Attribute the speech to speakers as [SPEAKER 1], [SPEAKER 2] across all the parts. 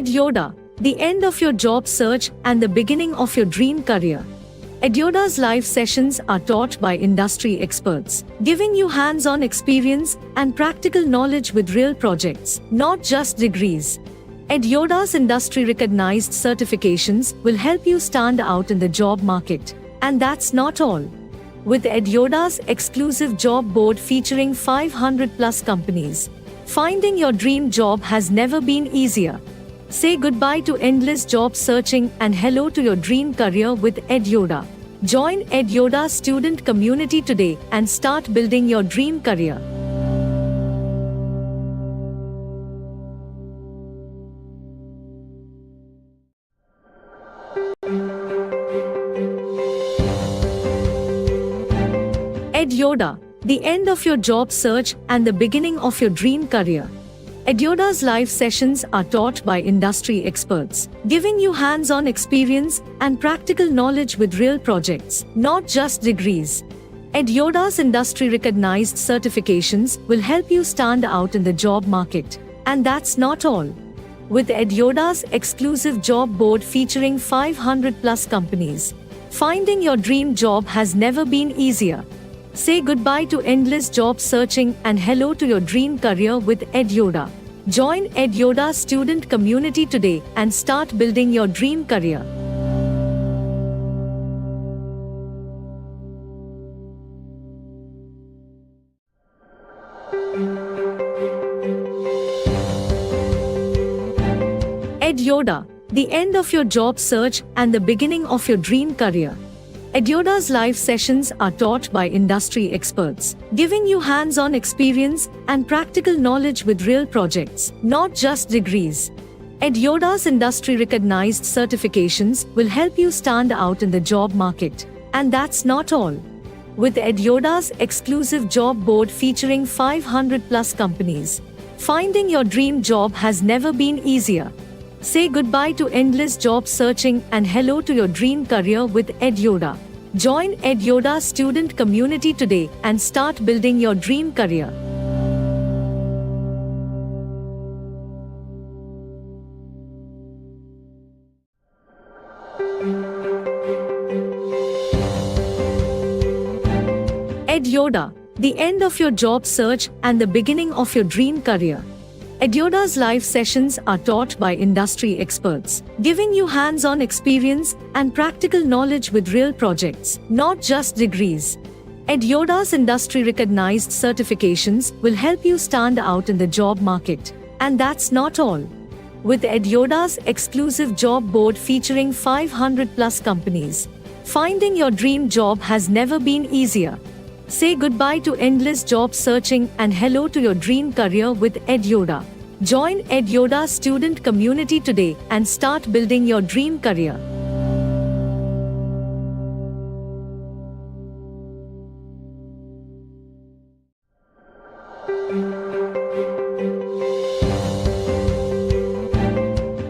[SPEAKER 1] EdYoda, the end of your job search and the beginning of your dream career. EdYoda's live sessions are taught by industry experts, giving you hands-on experience and practical knowledge with real projects, not just degrees. EdYoda's industry-recognized certifications will help you stand out in the job market. And that's not all. With EdYoda's exclusive job board featuring 500-plus companies, finding your dream job has never been easier. Say goodbye to endless job searching and hello to your dream career with EdYoda. Join EdYoda's student community today and start building your dream career. EdYoda, the end of your job search and the beginning of your dream career. EdYoda's live sessions are taught by industry experts, giving you hands-on experience and practical knowledge with real projects, not just degrees. EdYoda's industry-recognized certifications will help you stand out in the job market. And that's not all. With EdYoda's exclusive job board featuring 500-plus companies, finding your dream job has never been easier. Say goodbye to endless job searching and hello to your dream career with EdYoda. Join EdYoda's student community today and start building your dream career. EdYoda, the end of your job search and the beginning of your dream career. EdYoda's live sessions are taught by industry experts, giving you hands-on experience and practical knowledge with real projects, not just degrees. EdYoda's industry-recognized certifications will help you stand out in the job market. And that's not all. With EdYoda's exclusive job board featuring 500-plus companies, finding your dream job has never been easier. Say goodbye to endless job searching and hello to your dream career with EdYoda. Join EdYoda's student community today and start building your dream career. EdYoda, the end of your job search and the beginning of your dream career. EdYoda's live sessions are taught by industry experts, giving you hands-on experience and practical knowledge with real projects, not just degrees. EdYoda's industry-recognized certifications will help you stand out in the job market. And that's not all. With EdYoda's exclusive job board featuring 500-plus companies, finding your dream job has never been easier. Say goodbye to endless job searching and hello to your dream career with EdYoda. Join EdYoda's student community today and start building your dream career.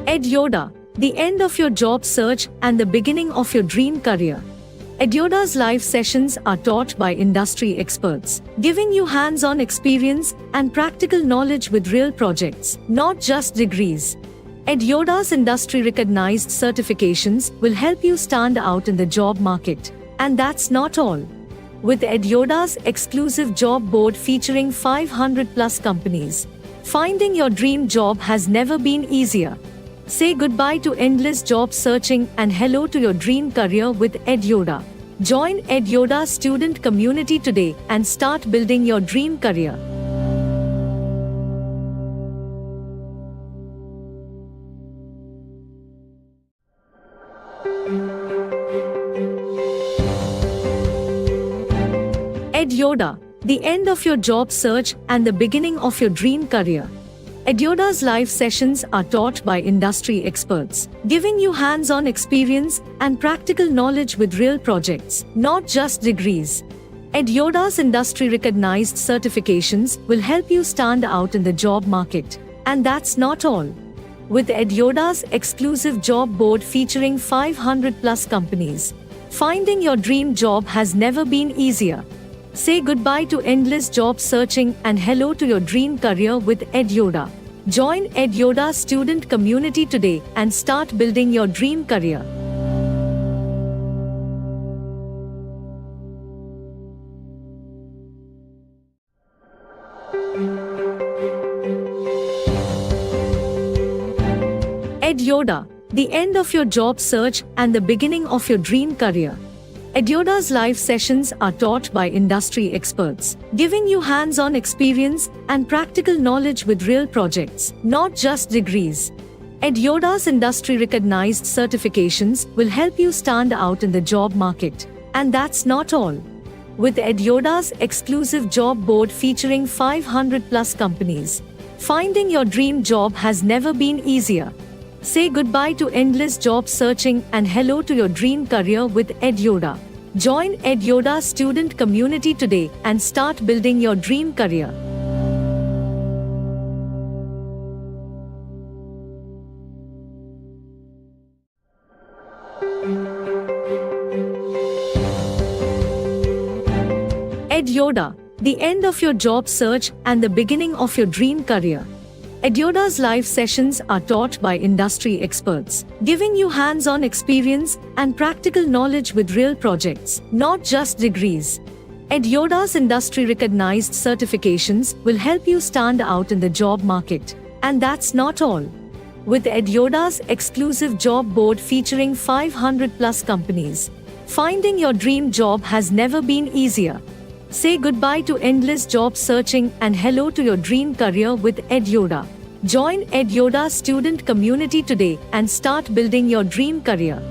[SPEAKER 1] EdYoda, the end of your job search and the beginning of your dream career. EdYoda's live sessions are taught by industry experts, giving you hands-on experience and practical knowledge with real projects, not just degrees. EdYoda's industry-recognized certifications will help you stand out in the job market. And that's not all. With EdYoda's exclusive job board featuring 500-plus companies, finding your dream job has never been easier. Say goodbye to endless job searching and hello to your dream career with EdYoda. Join EdYoda's student community today and start building your dream career. EdYoda, the end of your job search and the beginning of your dream career. EdYoda's live sessions are taught by industry experts, giving you hands-on experience and practical knowledge with real projects, not just degrees. EdYoda's industry-recognized certifications will help you stand out in the job market. And that's not all. With EdYoda's exclusive job board featuring 500-plus companies, finding your dream job has never been easier. Say goodbye to endless job searching and hello to your dream career with EdYoda. Join EdYoda student community today and start building your dream career. EdYoda, the end of your job search and the beginning of your dream career. EdYoda's live sessions are taught by industry experts, giving you hands-on experience and practical knowledge with real projects, not just degrees. EdYoda's industry-recognized certifications will help you stand out in the job market. And that's not all. With EdYoda's exclusive job board featuring 500+ companies, finding your dream job has never been easier. Say goodbye to endless job searching and hello to your dream career with EdYoda. Join EdYoda student community today and start building your dream career. EdYoda, the end of your job search and the beginning of your dream career. EdYoda's live sessions are taught by industry experts, giving you hands-on experience and practical knowledge with real projects, not just degrees. EdYoda's industry-recognized certifications will help you stand out in the job market. And that's not all. With EdYoda's exclusive job board featuring 500+ companies, finding your dream job has never been easier. Say goodbye to endless job searching and hello to your dream career with EdYoda. Join EdYoda student community today and start building your dream career.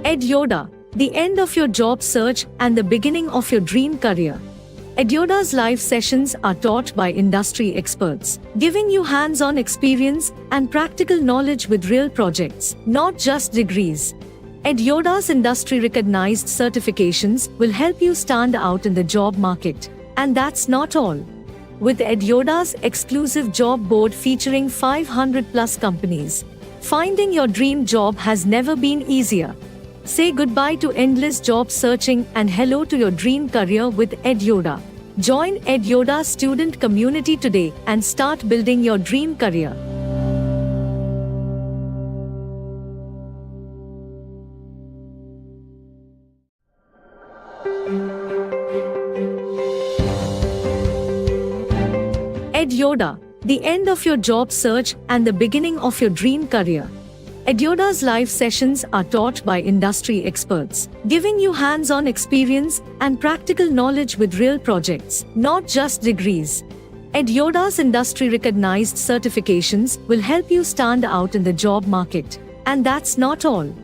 [SPEAKER 1] EdYoda, the end of your job search and the beginning of your dream career. EdYoda's live sessions are taught by industry experts, giving you hands-on experience and practical knowledge with real projects, not just degrees. EdYoda's industry-recognized certifications will help you stand out in the job market. And that's not all. With EdYoda's exclusive job board featuring 500+ companies, finding your dream job has never been easier. Say goodbye to endless job searching and hello to your dream career with EdYoda. Join EdYoda student community today and start building your dream career. EdYoda, the end of your job search and the beginning of your dream career. EdYoda's live sessions are taught by industry experts, giving you hands-on experience and practical knowledge with real projects, not just degrees. EdYoda's industry-recognized certifications will help you stand out in the job market. And that's not all.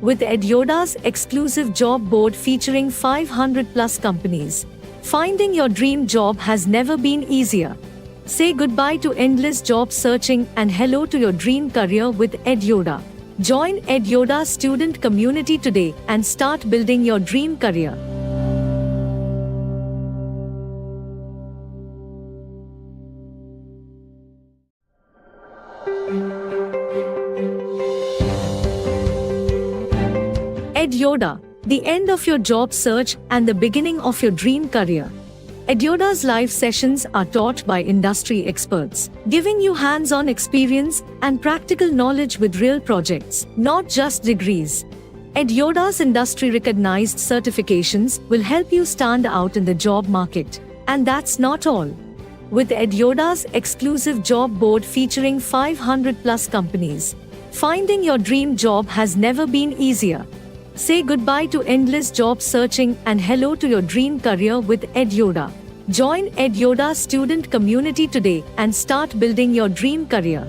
[SPEAKER 1] With EdYoda's exclusive job board featuring 500+ companies, finding your dream job has never been easier. Say goodbye to endless job searching and hello to your dream career with EdYoda. Join EdYoda student community today and start building your dream career. EdYoda, the end of your job search and the beginning of your dream career. EdYoda's live sessions are taught by industry experts, giving you hands-on experience and practical knowledge with real projects, not just degrees. EdYoda's industry-recognized certifications will help you stand out in the job market. And that's not all. With EdYoda's exclusive job board featuring 500+ companies, finding your dream job has never been easier. Say goodbye to endless job searching and hello to your dream career with EdYoda. Join EdYoda student community today and start building your dream career.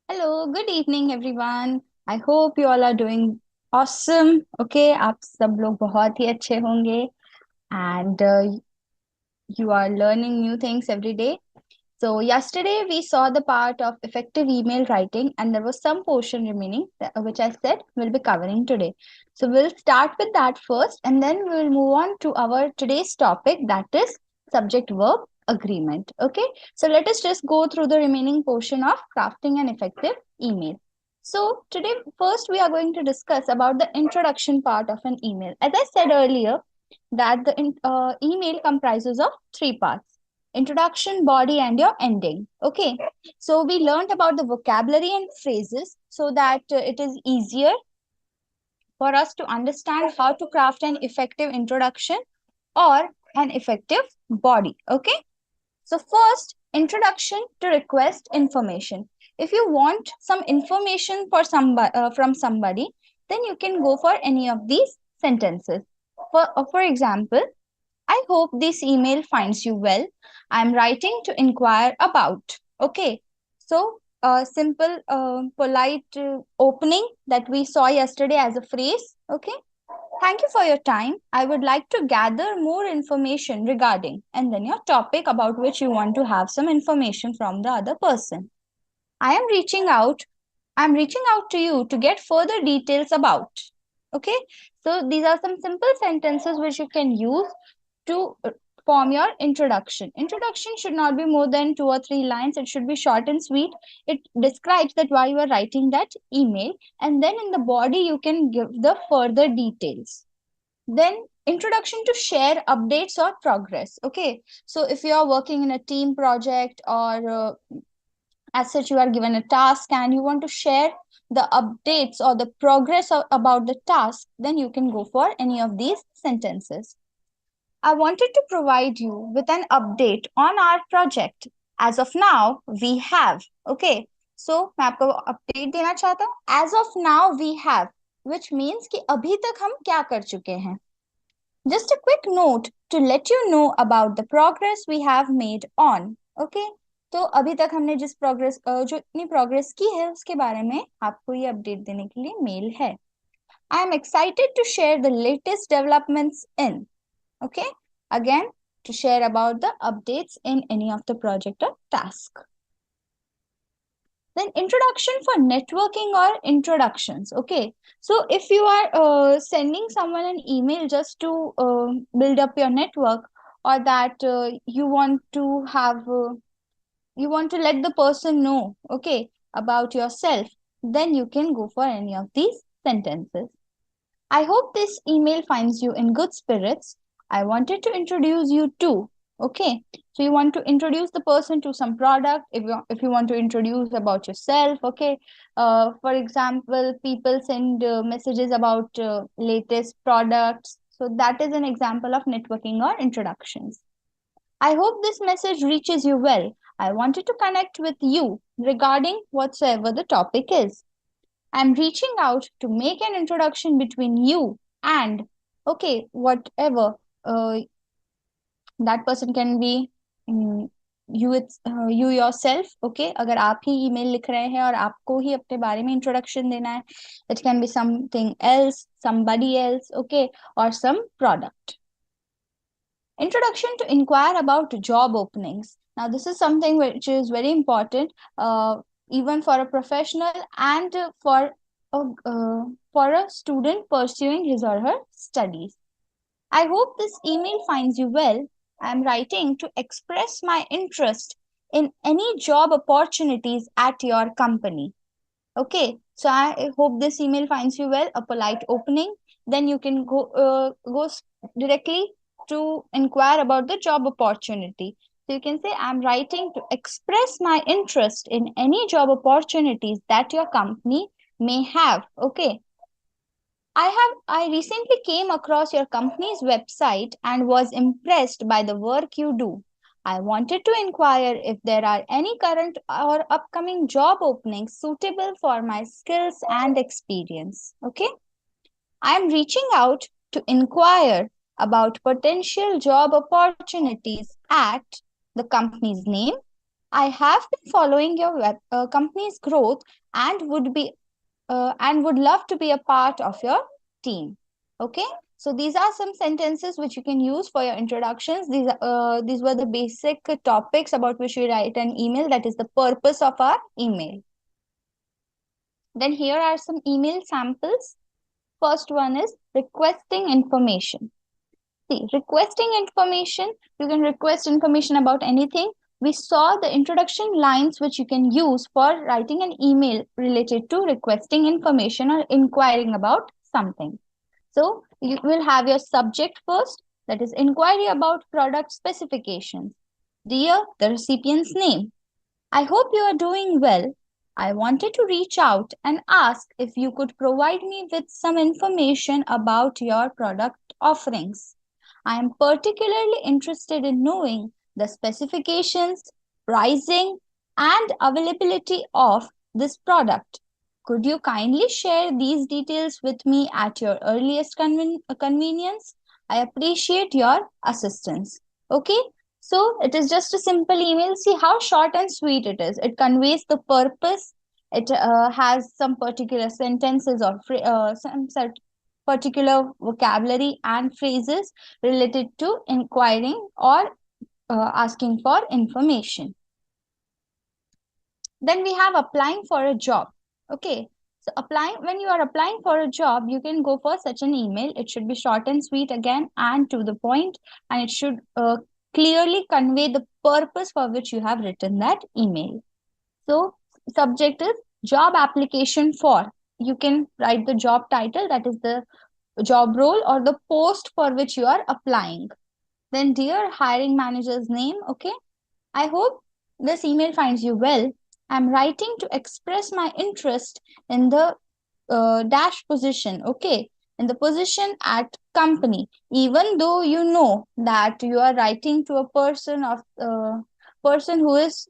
[SPEAKER 2] Hello, good evening everyone. I hope you all are doing awesome. Okay, आप सब लोग बहुत ही अच्छे होंगे and you are learning new things every day. So yesterday we saw the part of effective email writing, and there was some portion remaining which I said we'll be covering today. So we'll start with that first, and then we'll move on to our today's topic, that is subject verb agreement. Okay, so let us just go through the remaining portion of crafting an effective email. So today first we are going to discuss about the introduction part of an email. As I said earlier, that the email comprises of three parts: introduction, body, and your ending. Okay, so we learned about the vocabulary and phrases so that it is easier for us to understand how to craft an effective introduction or an effective body. Okay, so first, introduction to request information. If you want some information for somebody from somebody, then you can go for any of these sentences. For example, I hope this email finds you well. I'm writing to inquire about. Okay. So, simple, polite opening that we saw yesterday as a phrase. Okay. Thank you for your time. I would like to gather more information regarding, and then your topic about which you want to have some information from the other person. I am reaching out. I'm reaching out to you to get further details about. Okay. So, these are some simple sentences which you can use to form your introduction. Introduction should not be more than 2 or 3 lines. It should be short and sweet. It describes that why you are writing that email, and then in the body you can give the further details. Then introduction to share updates or progress. Okay, so if you are working in a team project or as such you are given a task and you want to share the updates or the progress about the task, then you can go for any of these sentences. I wanted to provide you with an update on our project. As of now, we have. Okay. So, मैं आपको update देना चाहता हूँ. As of now, we have, which means कि अभी तक हम क्या कर चुके हैं. Just a quick note to let you know about the progress we have made on. Okay. तो अभी तक हमने जिस प्रोग्रेस जो इतनी प्रोग्रेस की है उसके बारे में आपको ये अपडेट देने के लिए मेल है. I am excited to share the latest developments in. Okay, again, to share about the updates in any of the project or task. Then introduction for networking or introductions. Okay, so if you are sending someone an email just to build up your network, or that you want to have you want to let the person know, okay, about yourself, then you can go for any of these sentences. I hope this email finds you in good spirits. I wanted to introduce you to. Okay, so you want to introduce the person to some product. If you want to introduce about yourself, okay. For example, people send messages about latest products. So that is an example of networking or introductions. I hope this message reaches you well. I wanted to connect with you regarding whatsoever the topic is. I'm reaching out to make an introduction between you and, okay, whatever that person can be, you yourself. Okay, अगर आप ही email लिख रहे हैं और आपको ही अपने बारे में introduction देना है, it can be something else, somebody else, okay, or some product. Introduction to inquire about job openings. Now, this is something which is very important, even for a professional and for a student pursuing his or her studies. I hope this email finds you well. I am writing to express my interest in any job opportunities at your company. Okay, so I hope this email finds you well. A polite opening. Then you can go directly to inquire about the job opportunity. So you can say, I'm writing to express my interest in any job opportunities that your company may have. Okay. I recently came across your company's website and was impressed by the work you do. I wanted to inquire if there are any current or upcoming job openings suitable for my skills and experience. Okay. I am reaching out to inquire about potential job opportunities at the company's name. I have been following your company's growth and would love to be a part of your team. Okay, So these are some sentences which you can use for your introductions. These were the basic topics about which we write an email. That is the purpose of our email. Then here are some email samples. First one is requesting information. See, requesting information, you can request information about anything. We saw the introduction lines which you can use for writing an email related to requesting information or inquiring about something. So you will have your subject first, that is inquiry about product specifications. Dear, the recipient's name. I hope you are doing well. I wanted to reach out and ask if you could provide me with some information about your product offerings. I am particularly interested in knowing the specifications, pricing, and availability of this product. Could you kindly share these details with me at your earliest convenience? I appreciate your assistance. Okay, so it is just a simple email. See how short and sweet it is. It conveys the purpose. It has some particular sentences or some particular vocabulary and phrases related to inquiring or asking for information. Then we have applying for a job. Okay. So when you are applying for a job, you can go for such an email. It should be short and sweet again and to the point, and it should clearly convey the purpose for which you have written that email. So subject is job application for. You can write the job title, that is the job role or the post for which you are applying. Then dear hiring manager's name. Okay. I hope this email finds you well. I'm writing to express my interest in the dash position. Okay. In the position at company, even though you know that you are writing to a person who is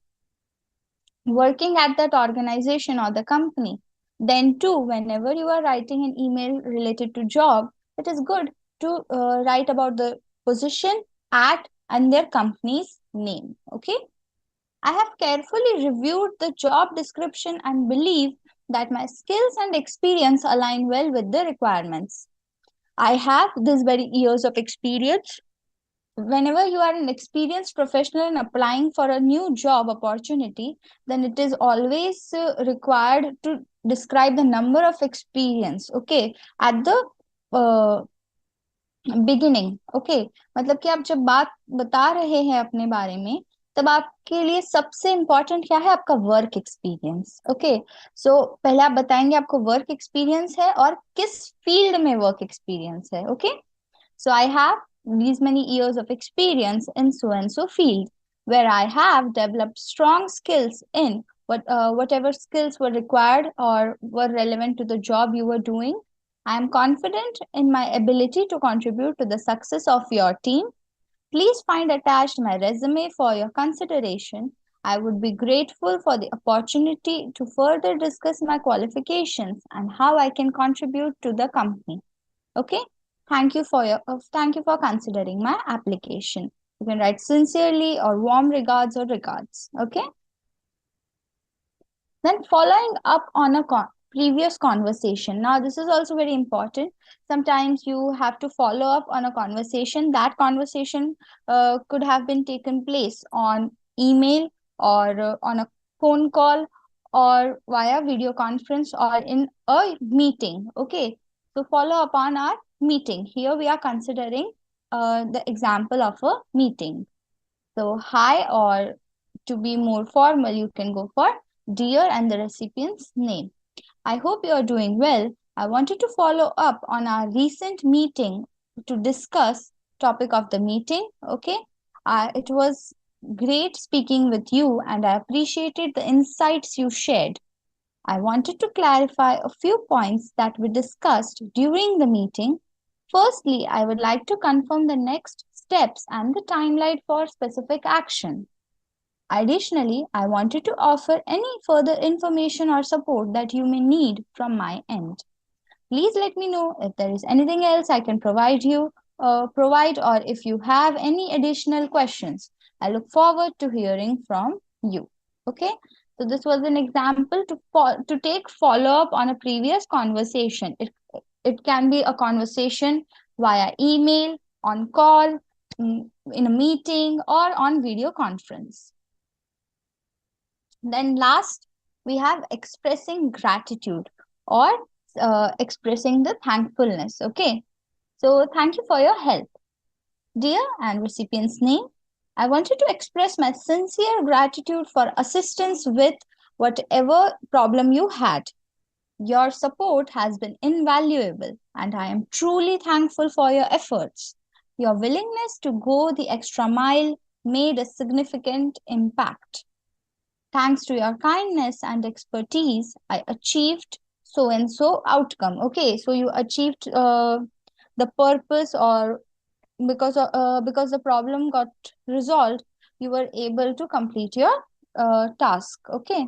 [SPEAKER 2] working at that organization or the company, then too, whenever you are writing an email related to job, it is good to write about the position at and their company's name. Okay. I have carefully reviewed the job description and believe that my skills and experience align well with the requirements. I have this very years of experience. Whenever you are an experienced professional in applying for a new job opportunity, then it is always required to describe the number of experience, okay, at the uh, beginning okay मतलब कि आप जब बात बता रहे हैं अपने बारे में, तब आपके लिए सबसे इम्पोर्टेंट क्या है? आपका वर्क एक्सपीरियंस। ओके, सो पहले आप बताएंगे आपको वर्क एक्सपीरियंस है और किस फील्ड में वर्क एक्सपीरियंस है। Okay, so I have these many years of experience in so and so field where I have developed strong skills in whatever skills were required or were relevant to the job you were doing. I am confident in my ability to contribute to the success of your team. Please find attached my resume for your consideration. I would be grateful for the opportunity to further discuss my qualifications and how I can contribute to the company. Okay, thank you for considering my application. You can write sincerely or warm regards or regards. Okay, then following up on a previous conversation. Now this is also very important. Sometimes you have to follow up on a conversation. That conversation could have been taken place on email or on a phone call or via video conference or in a meeting. Okay, so follow up on our meeting. Here we are considering the example of a meeting. So hi, or to be more formal, you can go for dear and the recipient's name. I hope you are doing well. I wanted to follow up on our recent meeting to discuss topic of the meeting. Okay, it was great speaking with you and I appreciated the insights you shared. I wanted to clarify a few points that we discussed during the meeting. Firstly, I would like to confirm the next steps and the timeline for specific action. Additionally, I wanted to offer any further information or support that you may need from my end. Please let me know if there is anything else I can provide or if you have any additional questions. I look forward to hearing from you. Okay, so this was an example to take follow up on a previous conversation. It can be a conversation via email, on call, in a meeting, or on video conference. Then last, we have expressing gratitude or expressing the thankfulness. Okay. So thank you for your help. Dear and recipient's name, I wanted to express my sincere gratitude for assistance with whatever problem you had. Your support has been invaluable, and I am truly thankful for your efforts. Your willingness to go the extra mile made a significant impact. Thanks to your kindness and expertise, I achieved so and so outcome. Okay, so you achieved the purpose, or because the problem got resolved, you were able to complete your task. Okay.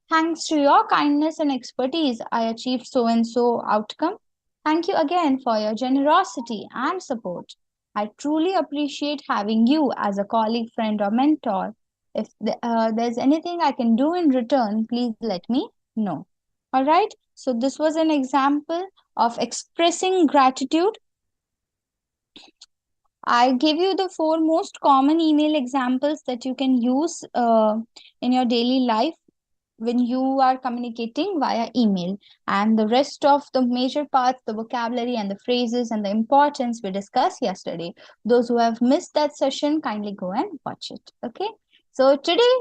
[SPEAKER 2] Thanks to your kindness and expertise, I achieved so and so outcome. Thank you again for your generosity and support. I truly appreciate having you as a colleague, friend, or mentor. If there's anything I can do in return, please let me know. All right. So, this was an example of expressing gratitude. I give you the 4 most common email examples that you can use in your daily life when you are communicating via email, and the rest of the major parts, the vocabulary and the phrases and the importance, we discussed yesterday. Those who have missed that session, kindly go and watch it. Okay, so today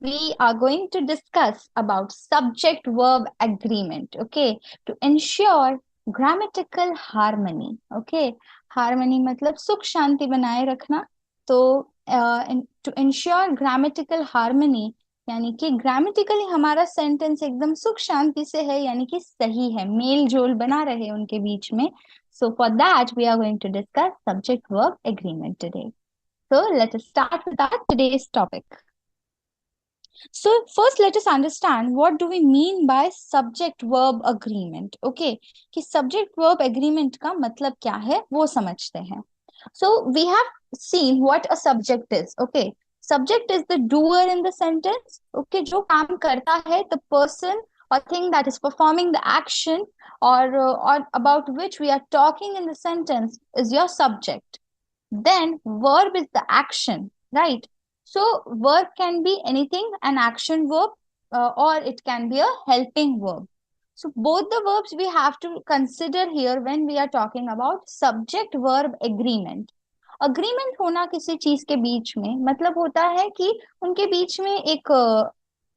[SPEAKER 2] we are going to discuss about subject verb agreement. Okay, to ensure grammatical harmony. Okay, harmony मतलब सुख शांति बनाए रखना. तो to ensure grammatical harmony, यानी कि grammatically हमारा sentence एकदम सुख शांति से है, यानी कि सही है, मेल जोल बना रहे उनके बीच में. So for that we are going to discuss subject verb agreement today. So let us start with our today's topic. So first let us understand what do we mean by subject verb agreement. Okay, कि subject verb agreement का मतलब क्या है वो समझते हैं. So we have seen what a subject is. Okay, subject is the doer in the sentence. Okay, जो काम करता है, the person or thing that is performing the action, or about which we are talking in the sentence is your subject. Then verb is the action, right? So verb can be anything, an action verb, or it can be a helping verb. So both the verbs we have to consider here when we are talking about subject verb agreement. Agreement होना किसी चीज के बीच में मतलब होता है कि उनके बीच में एक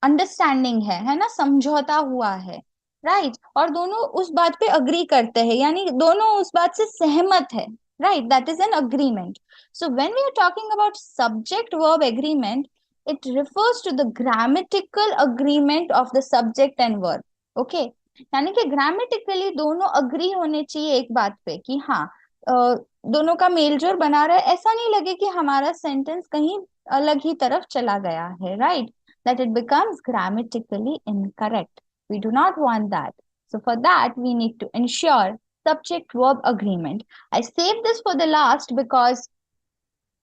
[SPEAKER 2] अंडरस्टैंडिंग है ना, समझौता हुआ है, राइट, और दोनों उस बात पे अग्री करते हैं, यानी दोनों उस बात से सहमत है, right? That is an agreement. So when we are talking about subject verb agreement, it refers to the grammatical agreement of the subject and verb. Okay, यानी कि ग्रामेटिकली दोनों अग्री होने चाहिए एक बात पे कि हाँ, दोनों का मेलजोल बना रहा है, ऐसा नहीं लगे कि हमारा सेंटेंस कहीं अलग ही तरफ चला गया है, right, that it becomes grammatically incorrect. We do not want that. So for that we need to ensure subject verb agreement. I saved this for the last because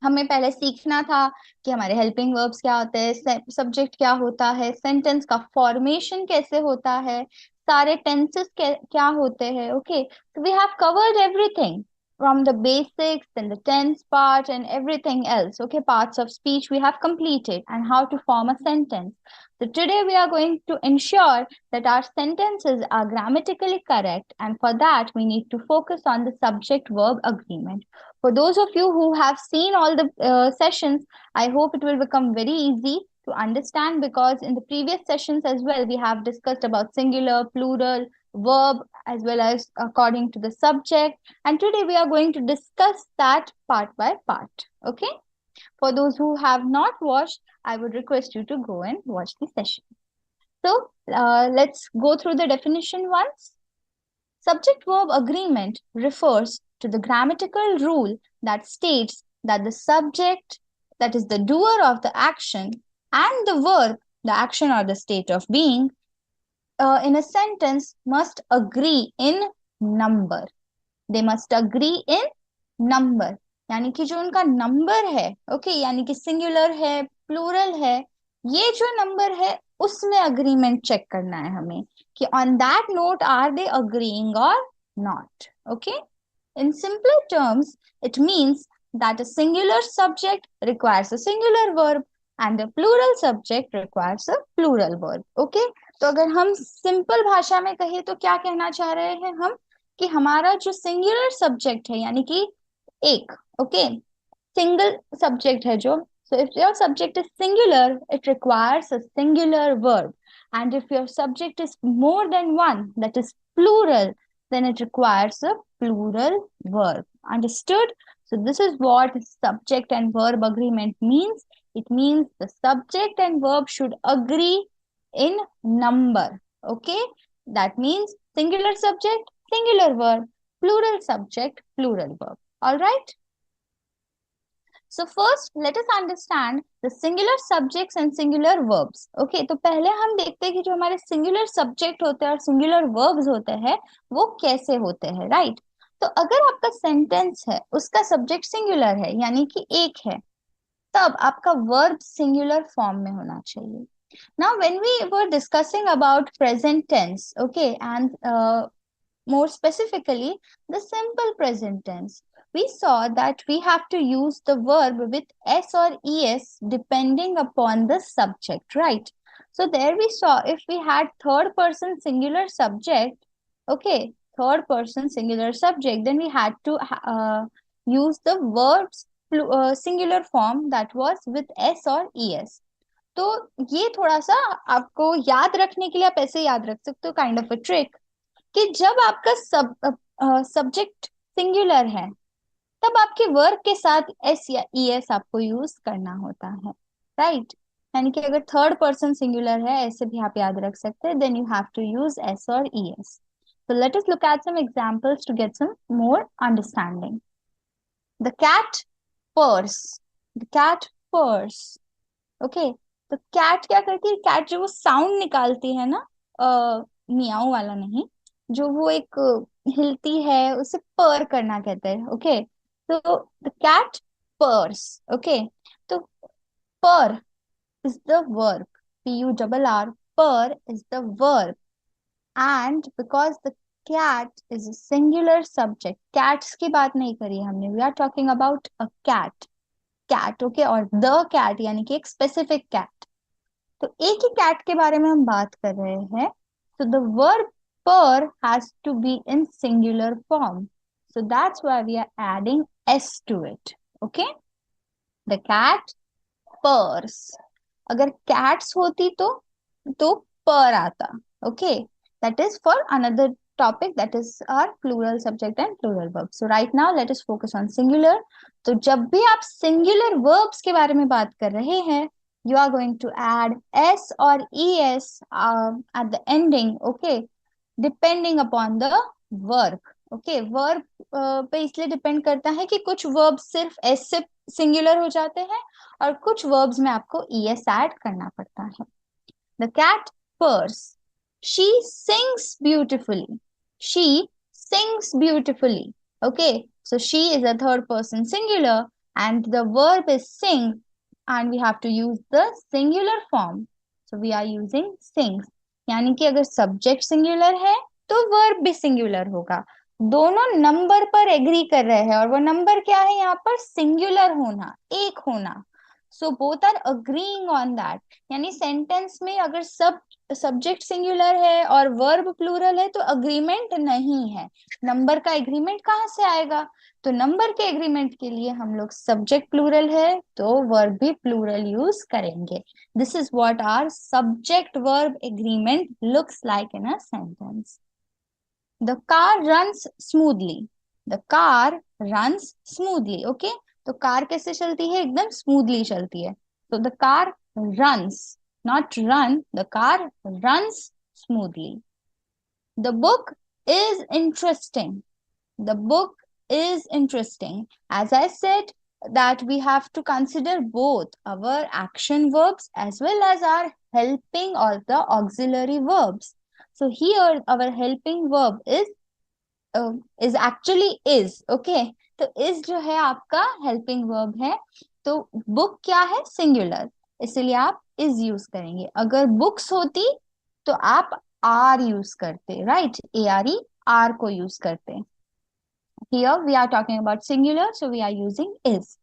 [SPEAKER 2] हमें पहले सीखना था कि हमारे हेल्पिंग वर्ब्स क्या होते हैं, सब्जेक्ट क्या होता है, सेंटेंस का फॉर्मेशन कैसे होता है, सारे टेंसेस क्या होते हैं. Okay, so we have covered everything from the basics and the tense part and everything else. Okay, parts of speech we have completed and how to form a sentence. So today we are going to ensure that our sentences are grammatically correct, and for that we need to focus on the subject verb agreement. For those of you who have seen all the sessions, I hope it will become very easy to understand, because in the previous sessions as well, we have discussed about singular, plural, verb, as well as according to the subject. And today we are going to discuss that part by part. Okay. For those who have not watched, I would request you to go and watch the session. So let's go through the definition once. Subject-verb agreement refers to the grammatical rule that states that the subject, that is the doer of the action, and the verb, the action or the state of being, in a sentence must agree in number. They must agree in number. यानी कि जो उनका number है, okay, यानी कि singular है, plural है, ये जो नंबर है उसमें अग्रीमेंट चेक करना है हमें कि on that note are they agreeing और not. Okay, In simpler terms, it means that a singular subject requires a singular verb and a plural subject requires a plural verb. Okay? तो अगर हम simple भाषा में कहें तो क्या कहना चाह रहे हैं हम कि हमारा जो सिंगुलर सब्जेक्ट है यानी कि एक, ओके, single subject है जो, so if your subject is singular it requires a singular verb, and if your subject is more than one, that is plural, then it requires a plural verb. Understood? So this is what subject and verb agreement means. It means the subject and verb should agree in number. Okay, that means singular subject, singular verb, plural subject, plural verb. All right. So first, let us understand the singular subjects and singular verbs. Okay, तो पहले हम देखते हैं कि जो हमारे singular subject होते हैं और singular verbs होते हैं वो कैसे होते हैं, right? तो अगर आपका sentence है उसका subject singular है यानी कि एक है, तब आपका verb singular form में होना चाहिए. Now, when we were discussing about present tense, okay, and more specifically, the simple present tense, we saw that we have to use the verb with S or ES depending upon the subject, right? So there we saw if we had third person singular subject, okay, third person singular subject, then we had to use the verbs singular form that was with S or ES. तो ये थोड़ा सा आपको याद रखने के लिए आप ऐसे याद रख सकते हो, काइंड ऑफ अ ट्रिक, कि जब आपका सब्जेक्ट सिंगुलर है तब आपके वर्ब के साथ एस या ई एस आपको यूज करना होता है, राइट? यानी कि अगर थर्ड पर्सन सिंगुलर है ऐसे भी आप याद रख सकते हैं, then you have to use S और E S. So let us look at some examples to get some more understanding. The cat purrs. The cat purrs. Okay. तो कैट क्या करती है? कैट जो वो साउंड निकालती है ना, मियाऊ वाला नहीं, जो वो एक हिलती है उसे पर करना कहते हैं. ओके, तो द कैट पर्स. ओके, तो purr is the verb, PURR, purr is the verb, and because the cat is a singular subject, cats की बात नहीं करी हमने, we are talking about a cat. Cat, okay, और the cat यानी कि एक स्पेसिफिक कैट. तो एक ही कैट के बारे में हम बात कर रहे हैं. So the verb purr has to be in singular form. So that's why we are adding s to it. Okay? The cat purrs. अगर cats होती तो purr आता. Okay? That is for another topic, that is our plural subject and plural verb. So right now let us focus on singular. तो जब भी आप singular verbs के बारे में बात कर रहे हैं, you are going to add s or es at the ending, okay, depending upon the verb. Okay, verb पे इसलिए डिपेंड करता है कि कुछ वर्ब सिर्फ s से सिंगुलर हो जाते हैं और कुछ वर्ब्स में आपको es ऐड करना पड़ता है. The cat purrs. She sings beautifully. She sings beautifully. Okay, so she is a third person singular and the verb is sing, and we have to use the singular form. So we are using sings. यानी कि अगर subject singular है तो verb भी singular होगा. दोनों number पर agree कर रहे हैं और वो नंबर क्या है यहाँ पर? सिंगुलर होना, एक होना. So both are agreeing on that. यानी सेंटेंस में अगर सब सब्जेक्ट सिंगुलर है और वर्ब प्लूरल है तो अग्रीमेंट नहीं है. नंबर का एग्रीमेंट कहाँ से आएगा? तो नंबर के एग्रीमेंट के लिए हम लोग सब्जेक्ट प्लूरल है तो वर्ब भी प्लूरल यूज करेंगे. This is what our subject verb agreement looks like in a sentence. The car runs smoothly. The car runs smoothly. Okay? तो कार कैसे चलती है? एकदम स्मूथली चलती है. So the car runs, not run. The car runs smoothly. The book is interesting. The book is interesting. As I said, that we have to consider both our action verbs as well as our helping or the auxiliary verbs. So here our helping verb is actually is. Okay, तो is जो है आपका helping verb है. तो book क्या है? Singular, इसलिए आप is यूज करेंगे. अगर books होती तो आप are यूज करते, right? ARE, are को यूज करते. Here we are talking about singular, so we are using is.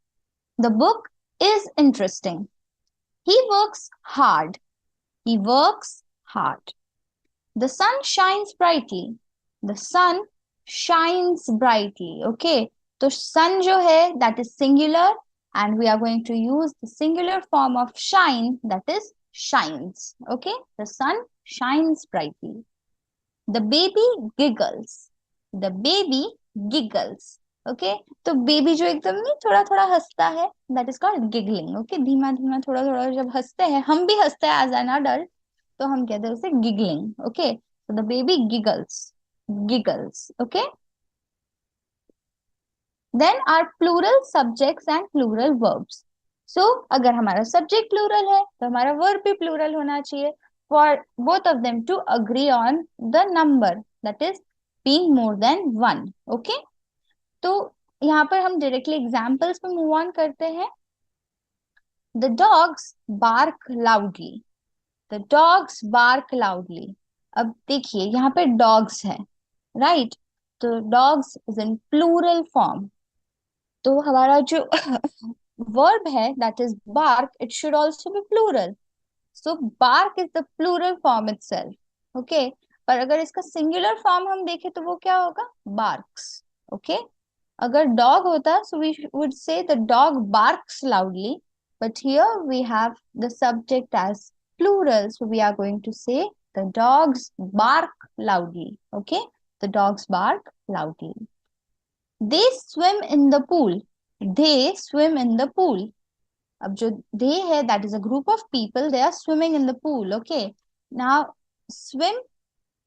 [SPEAKER 2] The book is interesting. He works hard. He works hard. The sun shines brightly. The sun shines brightly. Okay. So sun जो है, that is singular, and we are going to use the singular form of shine, that is shines. Okay. The sun shines brightly. The baby giggles. The baby giggles. Okay तो baby जो एकदम नहीं थोड़ा थोड़ा हंसता है, that is called giggling. Okay धीमा धीमा थोड़ा थोड़ा जब हंसते हैं, हम भी हंसते हैं एज एन अडल्ट, तो हम कहते हैं उसे giggling. Okay so the baby giggles. Okay, then our plural subjects and plural verbs. So अगर हमारा subject plural है तो हमारा verb भी plural होना चाहिए for both of them to agree on the number, that is being more than one. Okay, तो यहाँ पर हम directly examples पे move on करते हैं. The dogs bark loudly. The dogs bark loudly. अब देखिए यहाँ पे dogs है, राइट तो dogs is in plural form. तो हमारा जो वर्ब है that is bark, it should also be plural. So bark is the plural form itself. Okay पर अगर इसका सिंगुलर फॉर्म हम देखें तो वो क्या होगा, बार्क्स. ओके अगर डॉग होता so we would say the dog barks loudly, but here we have the subject as plural, so we are going to say the dogs bark loudly. Okay, the dogs bark loudly. They swim in the pool. They swim in the pool. अब जो they है, that is a group of people, they are swimming in the pool. Okay, now swim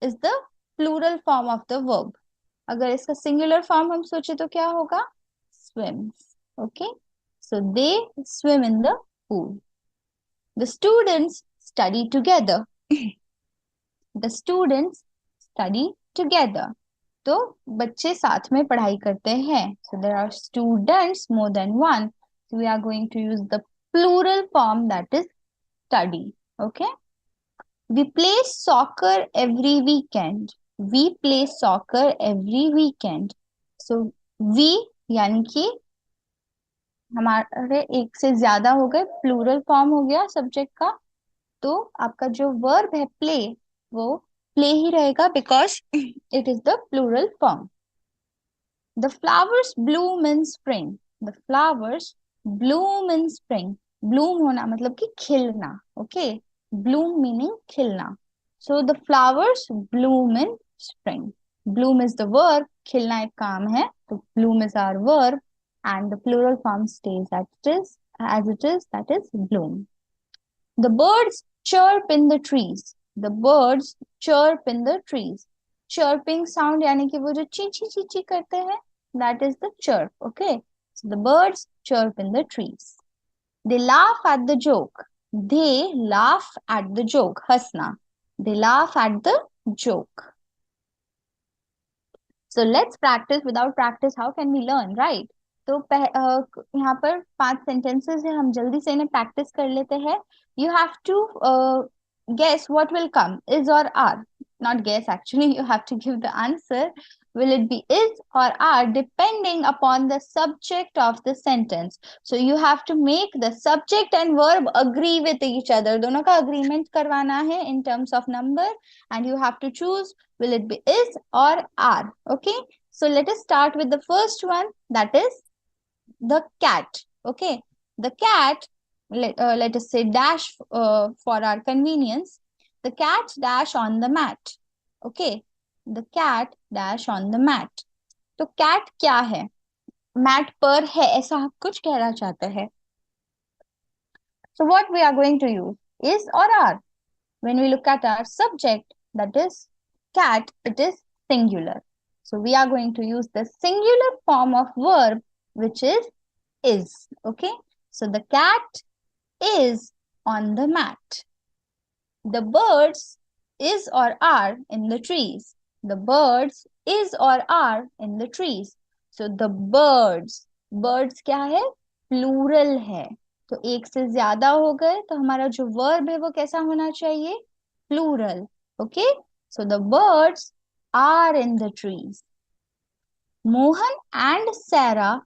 [SPEAKER 2] is the plural form of the verb. अगर इसका singular form हम सोचे तो क्या होगा, swims. Okay, so they swim in the pool. The students study together. The students study together. तो बच्चे साथ में पढ़ाई करते हैं. So there are students more than one. So we are going to use the plural form, that is study. Okay. We play soccer every weekend. We play soccer every weekend. So we यानी कि हमारे एक से ज्यादा हो गए, plural form हो गया सब्जेक्ट का. तो आपका जो वर्ब है प्ले, वो प्ले ही रहेगा because it is the plural form. The flowers bloom in spring. The flowers bloom in spring. Bloom होना मतलब कि खिलना. Okay, bloom meaning खिलना. So the flowers bloom in spring. Bloom is the verb. खिलना एक काम है, तो bloom is our verb, and the plural form stays as it is, that is bloom. The birds chirp in the trees. The birds chirp in the trees. Chirping sound यानी कि वो जो ची ची ची ची करते हैं, that is the chirp. Okay, so the birds chirp in the trees. They laugh at the joke. They laugh at the joke. हंसना. They laugh at the joke. So let's practice. Without practice, how can we learn, right? तो यहाँ पर 5 sentences है, हम जल्दी से इन्हें practice कर लेते हैं. You have to guess what will come, is or are. Not guess, actually, you have to give the answer. Will it be is or are, depending upon the subject of the sentence. So you have to make the subject and verb agree with each other. दोनों का agreement करवाना है in terms of number, and you have to choose will it be is or are. Okay, so let us start with the first one, that is the cat. Okay, the cat, let us say dash for our convenience. The cat dash on the mat. Okay, the cat dash on the mat. तो cat क्या है, mat पर है ऐसा कुछ कहना चाहते हैं. So what we are going to use, is or are. When we look at our subject, that is cat, it is singular. So we are going to use the singular form of verb, which is. Okay, so the cat is on the mat. The birds is or are in the trees. The birds is or are in the trees. So the birds क्या है, plural है. तो एक से ज्यादा हो गए तो हमारा जो verb है वो कैसा होना चाहिए, plural. Okay, so the birds are in the trees. Mohan and Saira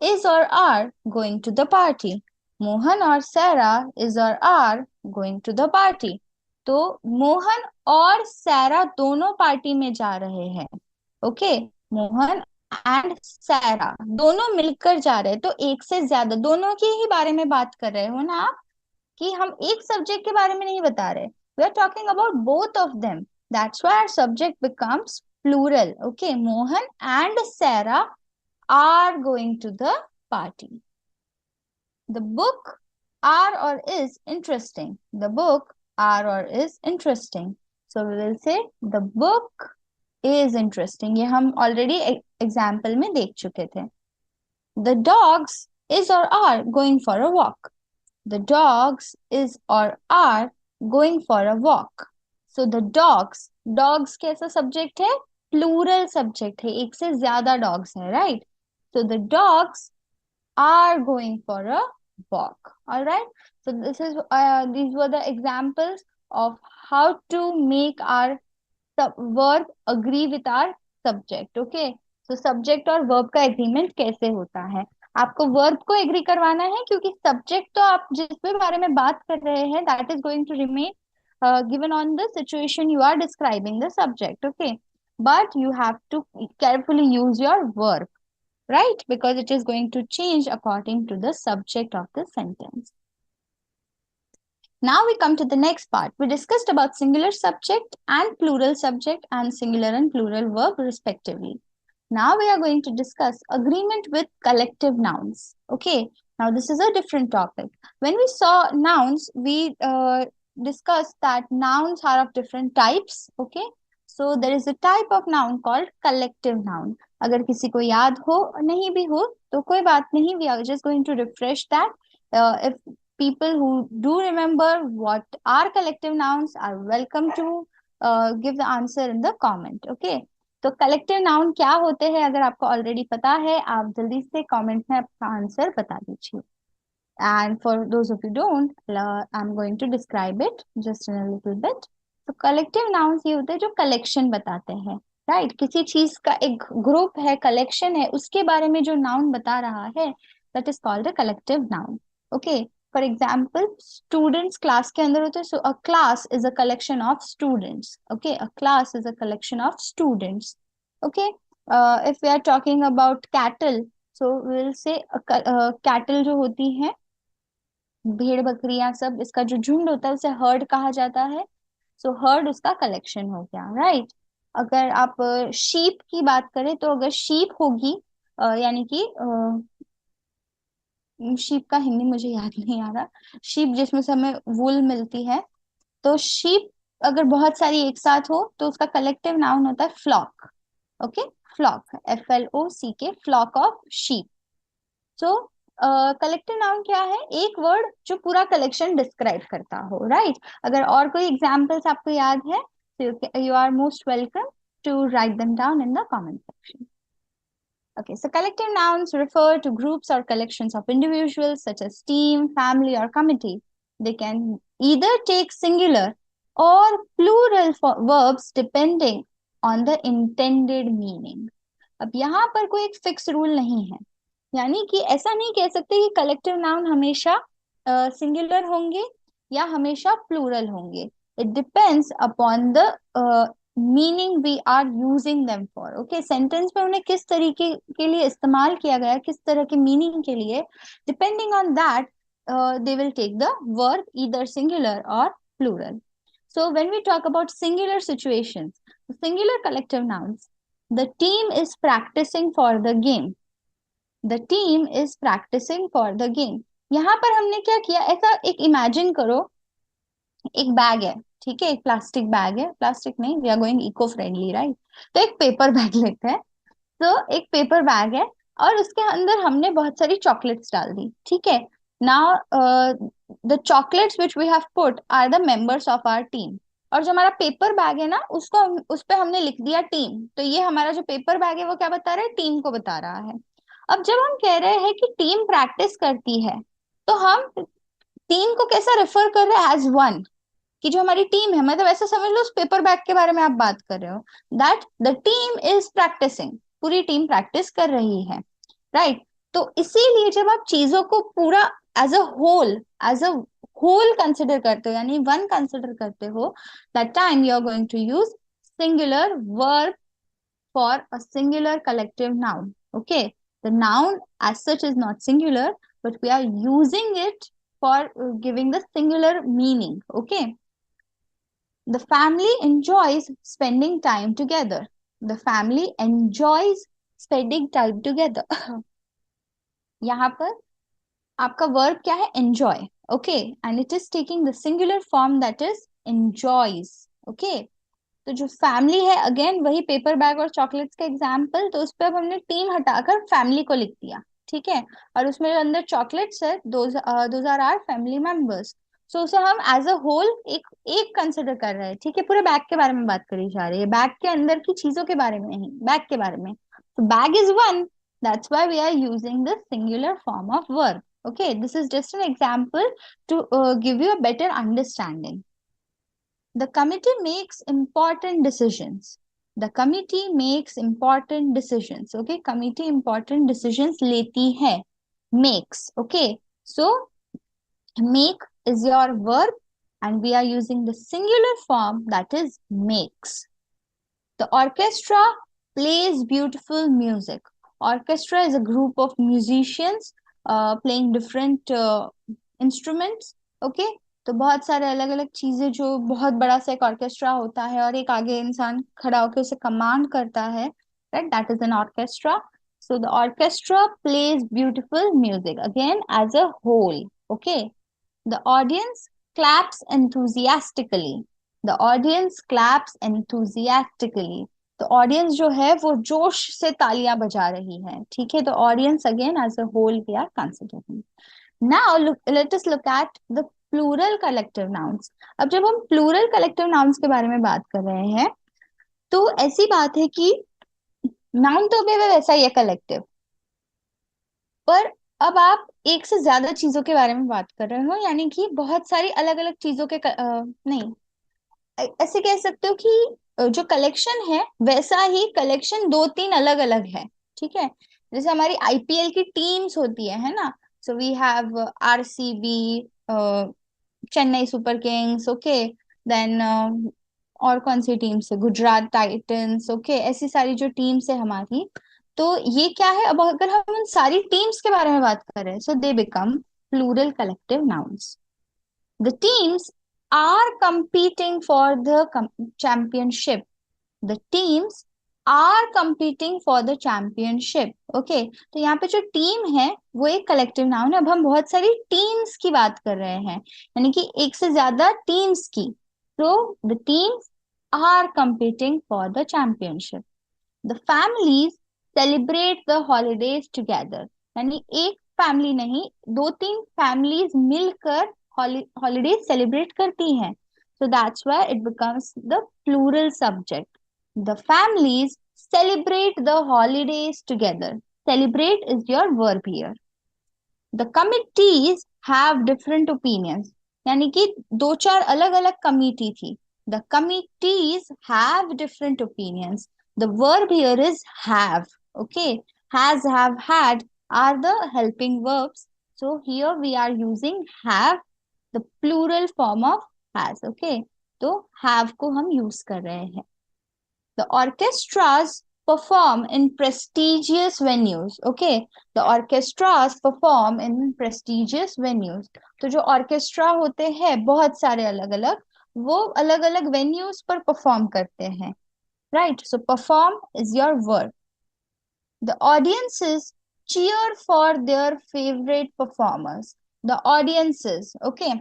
[SPEAKER 2] is or are going to the party. Mohan और Saira is or are going to the party. तो मोहन और सैरा दोनों पार्टी में जा रहे हैं. ओके, मोहन एंड सैरा दोनों मिलकर जा रहे हैं. तो एक से ज्यादा, दोनों के ही बारे में बात कर रहे हो ना आप, कि हम एक सब्जेक्ट के बारे में नहीं बता रहे. We are talking about both of them. That's why our subject becomes plural. Okay, Mohan and Saira are going to the party. The book are or is interesting. The book are or is interesting. So we will say the book is interesting. ये हम already example में देख चुके थे. The dogs is or are going for a walk. The dogs is or are going for a walk. So the dogs कैसा subject है? Plural subject है. एक से ज्यादा dogs है, right? So the dogs are going for a walk. All right. So these were the examples of how to make our verb agree with our subject. Okay. So subject और verb का agreement कैसे होता है? आपको verb को agree करवाना है, क्योंकि subject तो आप जिस भी बारे में बात कर रहे हैं, that is going to remain given on the situation you are describing the subject. Okay. But you have to carefully use your verb, right? Because it is going to change according to the subject of the sentence. Now we come to the next part. We discussed about singular subject and plural subject and singular and plural verb respectively. Now we are going to discuss agreement with collective nouns. Okay. Now this is a different topic. When we saw nouns, we discussed that nouns are of different types. Okay. So there is a type of noun called collective noun. अगर किसी को याद हो, नहीं भी हो, तो कोई बात नहीं. We are just going to refresh that. If people who do remember what are collective nouns are welcome to give the answer in the comment. Okay. तो कलेक्टिव नाउन क्या होते हैं, अगर आपको ऑलरेडी पता है, आप जल्दी से कमेंट में अपना आंसर बता दीजिए. And for those of you don't, I am going to describe it just in a little bit. तो कलेक्टिव नाउन्स ये होते हैं जो कलेक्शन बताते हैं, राइट? किसी चीज का एक ग्रुप है, कलेक्शन है, उसके बारे में जो नाउन बता रहा है, that is called a collective noun. Okay. For example, students class के अंदर होते हैं. So a class is a collection of students. Okay, a class is a collection of students. Okay. If we are talking about cattle, so will say cattle जो होती है, भेड़ बकरियां सब, इसका जो झुंड होता है उसे हर्ड कहा जाता है. सो हर्ड उसका कलेक्शन हो गया, राइट? अगर आप शीप की बात करें, तो अगर शीप होगी, यानी कि शीप का हिंदी मुझे याद नहीं आ रहा, शीप जिसमें से हमें वूल मिलती है, तो शीप अगर बहुत सारी एक साथ हो तो उसका कलेक्टिव नाउन होता है flock. Okay, flock, FLOCK, flock of sheep. So collective noun क्या है? एक वर्ड जो पूरा कलेक्शन डिस्क्राइब करता हो, राइट? अगर और कोई एग्जांपल्स आपको याद है, तो you are most welcome to write them down in the comment section. Okay, so collective nouns refer to groups or collections of individuals such as team, family, or committee. They can either take singular or plural verbs depending on the intended meaning. अब यहाँ पर कोई एक fix rule नहीं है, यानी कि ऐसा नहीं कह सकते कि कलेक्टिव नाउन हमेशा सिंगुलर होंगे या हमेशा प्लूरल होंगे. It depends upon the meaning we are using them for. Okay, sentence में उन्हें किस तरीके के लिए इस्तेमाल किया गया, किस तरह के मीनिंग के लिए, depending on that they will take the verb either singular or plural. So when we talk about singular situations, singular collective nouns, the team is practicing for the game. The team is practicing for the game. यहाँ पर हमने क्या किया, ऐसा एक imagine करो, एक bag है, ठीक है, एक प्लास्टिक बैग है, प्लास्टिक नहीं, we are going eco friendly, right? तो एक पेपर बैग लेते हैं. तो एक पेपर बैग है और उसके अंदर हमने बहुत सारी चॉकलेट्स डाल दी, ठीक है. Now the chocolates which we have put are the members of our team. और जो हमारा पेपर बैग है ना, उसको उस पे हमने लिख दिया टीम. तो ये हमारा जो पेपर बैग है वो क्या बता रहा है? टीम को बता रहा है. अब जब हम कह रहे हैं कि टीम प्रैक्टिस करती है, तो हम टीम को कैसा रेफर कर रहे हैं? एज वन, कि जो हमारी टीम है, मतलब ऐसा समझ लो उस पेपर बैग के बारे में आप बात कर रहे हो, that the team is practising. पूरी टीम प्रैक्टिस कर रही है, राइट। तो इसीलिए जब आप चीजों को पूरा एज अ होल कंसिडर करते हो, यानी वन कंसिडर करते हो, that time you are going to use singular verb for a singular collective noun. Okay, the noun as such is not singular, but we are using it for giving the singular meaning. Okay, the family enjoys spending time together. The family enjoys spending time together. यहाँ पर आपका verb क्या है? Enjoy. Okay, and it is taking the singular form, that is enjoys. Okay, तो जो family है, again वही paper bag और चॉकलेट्स का एग्जाम्पल, तो उस पर अब हमने टीम हटाकर फैमिली को लिख दिया, ठीक है। और उसमें जो अंदर चॉकलेट्स है, those are our family members. So उसे हम एज अ होल एक एक कंसिडर कर रहे हैं, ठीक है। पूरे बैग के बारे में बात करी जा रही है, बैग के अंदर की चीजों के बारे में नहीं, बैग के बारे में। तो bag is one, that's why we are using the singular form of verb. Okay, this is just an example to give you a better understanding. The committee makes important decisions. The committee makes important decisions. Okay, committee important decisions लेती है, makes. Okay, so make is your verb and we are using the singular form, that is makes. The orchestra plays beautiful music. Orchestra is a group of musicians playing different instruments. Okay, तो बहुत सारे अलग अलग चीजें, जो बहुत बड़ा सा एक ऑर्केस्ट्रा होता है और एक आगे इंसान खड़ा होकर उसे कमांड करता है, right, that is an orchestra. So the orchestra plays beautiful music, again as a whole. Okay, the audience claps enthusiastically. The audience claps enthusiastically. तो ऑडियंस जो है वो जोश से तालियां बजा रही है, ठीक है। तो audience again as a whole we are considering. Now let us look at the plural collective nouns. अब जब हम प्लूरल कलेक्टिव नाउन्स के बारे में बात कर रहे हैं, तो ऐसी बात है कि नाउन तो भी वैसा ही है, कलेक्टिव, पर अब आप एक से ज्यादा चीजों के बारे में बात कर रहे हो, यानी कि बहुत सारी अलग अलग चीजों के नहीं, ऐसे कह सकते हो कि जो कलेक्शन है वैसा ही कलेक्शन दो तीन अलग अलग है, ठीक है। जैसे हमारी आईपीएल की टीम्स होती है ना, so we have RCB, Chennai Super Kings, okay, then और कौन सी टीम्स है, गुजरात टाइटंस, ओके, ऐसी सारी जो टीम्स है हमारी, तो ये क्या है, अब अगर हम उन सारी टीम्स के बारे में बात करें, so they become plural collective nouns. The teams are competing for the championship. The teams are competing for the championship. Okay, तो यहाँ पे जो टीम है वो एक कलेक्टिव नाउन है. अब हम बहुत सारी टीम्स की बात कर रहे हैं, यानी कि एक से ज्यादा टीम्स की. So the teams are competing for the championship. The families celebrate the holidays together. यानी एक फैमिली नहीं, दो तीन फैमिलीज मिलकर हॉलीडेज सेलिब्रेट करती हैं. So that's why it becomes the plural subject. The families celebrate the holidays together. Celebrate is your verb here. The committees have different opinions. यानी कि दो चार अलग अलग कमिटी थी. The committees have different opinions. The verb here is have. Okay, has, have, had are the helping verbs. So here we are using have, the plural form of has. Okay, तो have को हम use कर रहे हैं. The orchestras perform in prestigious venues. Okay, the orchestras perform in prestigious venues. तो जो orchestra होते हैं बहुत सारे अलग अलग, वो अलग अलग वेन्यूज पर परफॉर्म करते हैं, right. So perform is your verb. The audiences cheer for their favorite performers. The audiences, okay.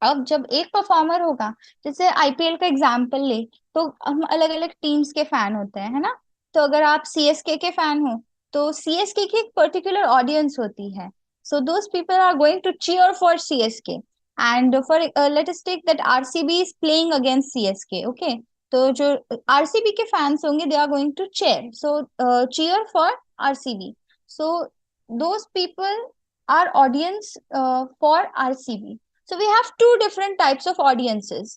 [SPEAKER 2] अब जब एक परफॉर्मर होगा, जैसे आईपीएल का एग्जांपल ले, तो हम अलग अलग टीम्स के फैन होते हैं, है ना. तो अगर आप सीएसके के फैन हो, तो सीएसके की एक पर्टिकुलर ऑडियंस होती है. So those people are going to cheer for CSK, and for let us take that RCB is playing against CSK. Okay, तो जो आरसीबी के फैंस होंगे, they are going to cheer for RCB. So those people are audience for RCB. So we have two different types of audiences.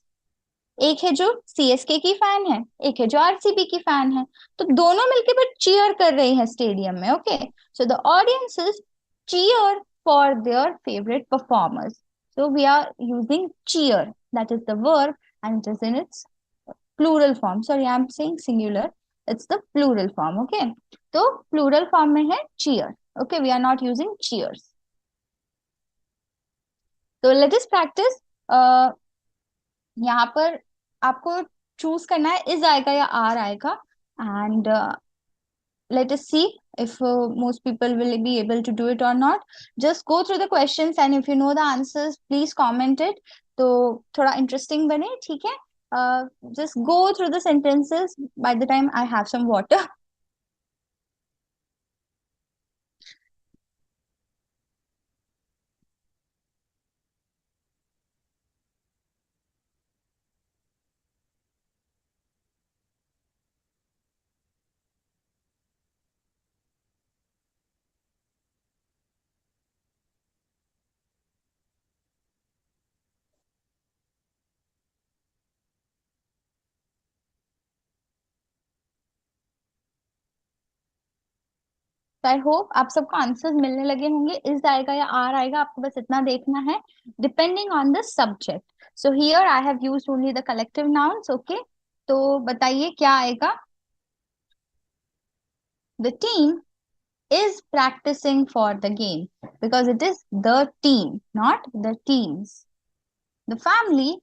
[SPEAKER 2] एक है जो CSK की fan है, एक है जो आरसीबी की फैन है, तो दोनों मिलके बट चीयर कर रहे हैं स्टेडियम में। Okay, so the audiences cheer for their favorite performers. So we are using cheer, that is the verb, and it is in its plural form. Sorry, I'm saying singular. It's the plural form. Okay. So plural form में है cheer. Okay, we are not using cheers. So let us practice. यहाँ पर आपको choose करना है is आएगा या are आएगा, and let us see if most people will be able to do it or not. Just go through the questions and if you know the answers, please comment it. तो थोड़ा interesting बने, ठीक है? Just go through the sentences. By the time I have some water. I hope आप सबको answers मिलने लगे होंगे। इज आएगा या आर आएगा, आपको बस इतना देखना है, depending on the subject. So here I have used only the collective nouns. Okay, तो बताइए क्या आएगा। The team is practicing for the game because it is the team, not the teams. The family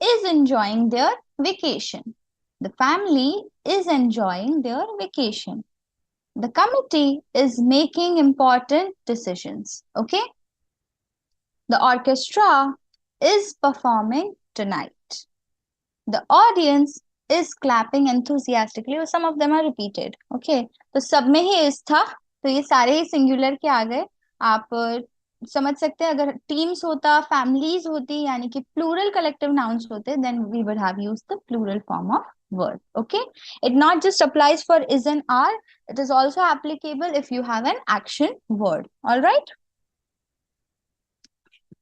[SPEAKER 2] is enjoying their vacation. The family is enjoying their vacation. The committee is making important decisions. Okay? The orchestra is performing tonight. The audience is clapping enthusiastically, or some of them are repeated. Okay, तो सब में ही is था, तो ये सारे ही singular के आ गए। आप समझ सकते हैं, अगर टीम्स होता, फैमिलीज होती, यानी कि प्लूरल कलेक्टिव नाउन्स होते, then we would have used the plural form of verb. Okay, it not just applies for is and are, it is also applicable if you have an action word. All right,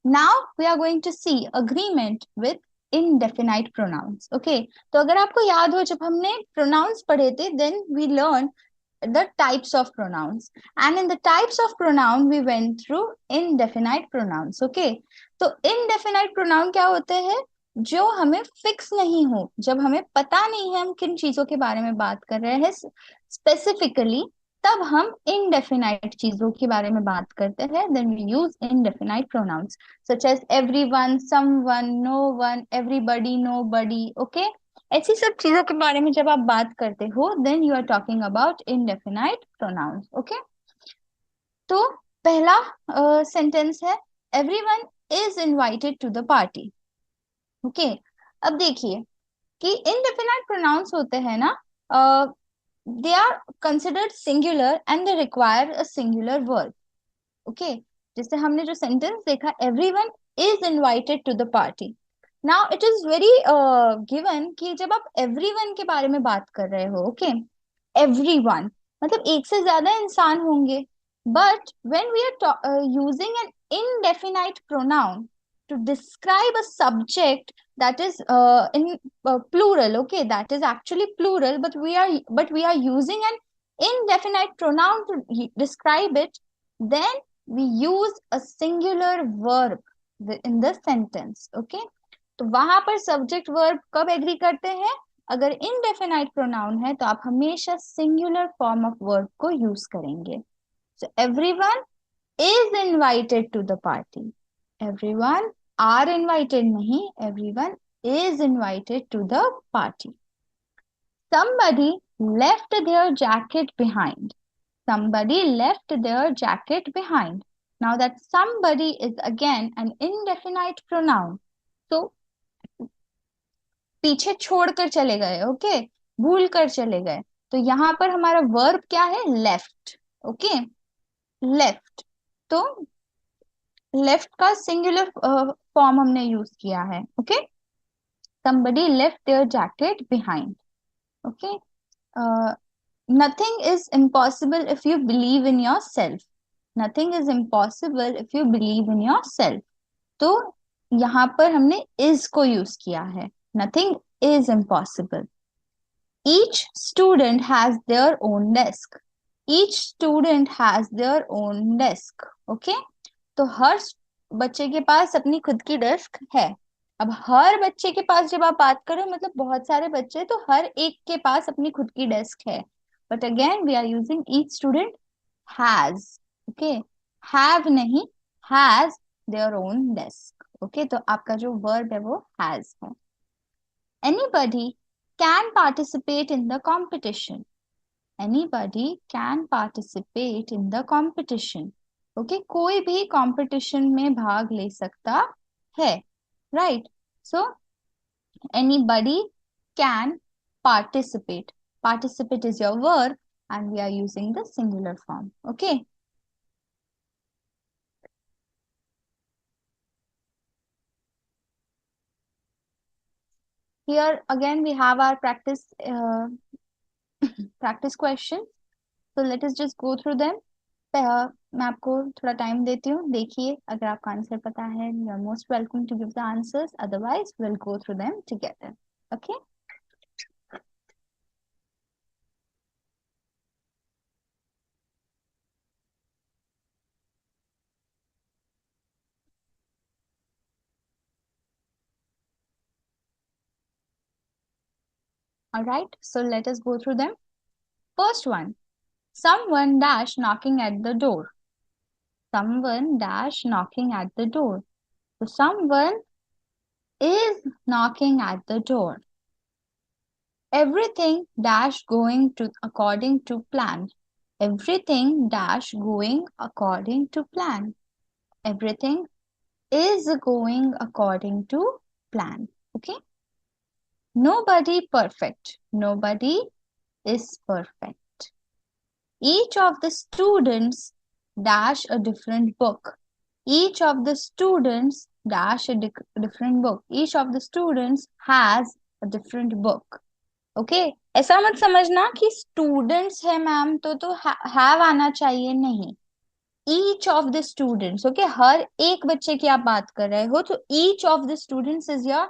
[SPEAKER 2] now we are going to see agreement with indefinite pronouns. Okay, तो अगर आपको याद हो जब हमने pronouns पढ़े थे, then we learned the types of pronouns, and in the types of pronoun we went through indefinite pronouns. Okay, तो indefinite pronoun क्या होते हैं, जो हमें फिक्स नहीं हो, जब हमें पता नहीं है हम किन चीजों के बारे में बात कर रहे हैं स्पेसिफिकली, तब हम इनडेफिनाइट चीजों के बारे में बात करते हैं, then we use indefinite pronouns such as everyone, someone, no one, everybody, nobody. Okay, ऐसी सब चीजों के बारे में जब आप बात करते हो, then you are talking about indefinite pronouns. Okay, तो पहला सेंटेंस है everyone is invited to the party. Okay, अब देखिए कि इनडेफिनाइट प्रोनाउंस होते हैं ना, they are considered singular and they require a singular verb. Okay, जैसे हमने जो sentence देखा, everyone is invited to the party. Now it is very given कि जब आप everyone के बारे में बात कर रहे हो, okay, everyone मतलब एक से ज्यादा इंसान होंगे, but when we are using an indefinite pronoun to describe a subject that is in plural, okay, that is actually plural, but we are using an indefinite pronoun to describe it, then we use a singular verb in the sentence. Okay, तो वहां पर subject verb कब agree करते हैं, अगर indefinite pronoun है तो आप हमेशा सिंगुलर फॉर्म ऑफ वर्ब को यूज करेंगे. So everyone is invited to the party. Everyone are invited नहीं, everyone is invited to the party. Somebody left their jacket behind. Somebody left their jacket behind. Now that somebody is again an indefinite pronoun. So पीछे छोड़कर चले गए, okay, भूल कर चले गए, तो यहाँ पर हमारा वर्ब क्या है, लेफ्ट. ओके, लेफ्ट, तो लेफ्ट का सिंगुलर फॉर्म हमने यूज किया है. Okay, somebody left their jacket behind. Okay, nothing is impossible if you believe in yourself. Nothing is impossible if you believe in yourself. तो यहाँ पर हमने is को यूज किया है. Nothing is impossible. Each student has their own desk. Each student has their own desk. Okay? तो हर बच्चे के पास अपनी खुद की डेस्क है. अब हर बच्चे के पास जब आप बात करो मतलब बहुत सारे बच्चे, तो हर एक के पास अपनी खुद की डेस्क है. But again we are using each student has. Okay, have नहीं, has their own desk. Okay, तो आपका जो वर्ब है वो हैज है. Anybody can participate in the competition. Anybody can participate in the competition. Okay, कोई भी competition में भाग ले सकता है. Right? So, anybody can participate. Participate is your verb and we are using the singular form. Okay. Here again we have our practice question. So let us just go through them. मैं आपको थोड़ा time देती हूँ. देखिए, अगर आपका answer पता है, you are most welcome to give the answers. Otherwise will go through them together. Okay. All right, so let us go through them. First one, someone dash knocking at the door. Someone dash knocking at the door. So someone is knocking at the door. Everything dash going to according to plan. Everything dash going according to plan. Everything is going according to plan. Okay. Nobody perfect. Nobody is perfect. Each of the students dash a different book. Each of the students dash a different book. Each of the students has a different book. Okay. ऐसा मत समझना कि students है ma'am तो have आना चाहिए, नहीं. Each of the students. Okay, हर एक बच्चे की आप बात कर रहे हो, तो each of the students is your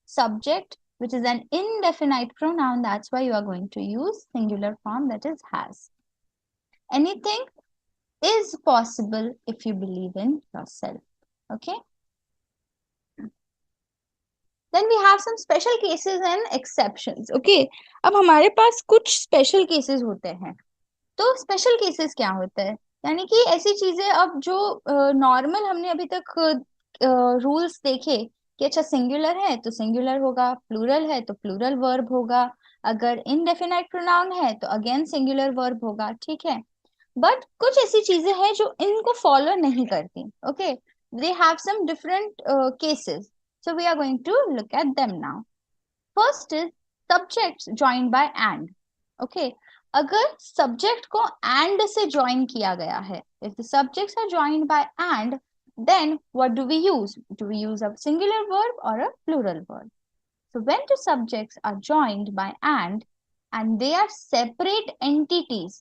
[SPEAKER 2] subject, which is an indefinite pronoun. That's why you are going to use singular form, that is has. Anything is possible if you believe in yourself. Okay. Then we have some special cases and exceptions. Okay, अब हमारे पास कुछ special cases होते हैं. तो special cases क्या होता है, यानी कि ऐसी चीजें अब जो नॉर्मल हमने अभी तक रूल्स देखे कि अच्छा सिंगुलर है तो सिंगुलर होगा, प्लूरल है तो प्लूरल वर्ब होगा, अगर इनडेफिनाइट प्रोनाउन है तो अगेन सिंगुलर वर्ब होगा. ठीक है, बट कुछ ऐसी चीजें हैं जो इनको फॉलो नहीं करती. Okay, they have some different cases, so we are going to look at them now. First is subjects joined by and. Okay, अगर सब्जेक्ट को एंड से ज्वाइन किया गया है, if the subjects are joined by and, then what do we use? Do we use a singular verb or a plural verb? So when two subjects are joined by and they are separate entities,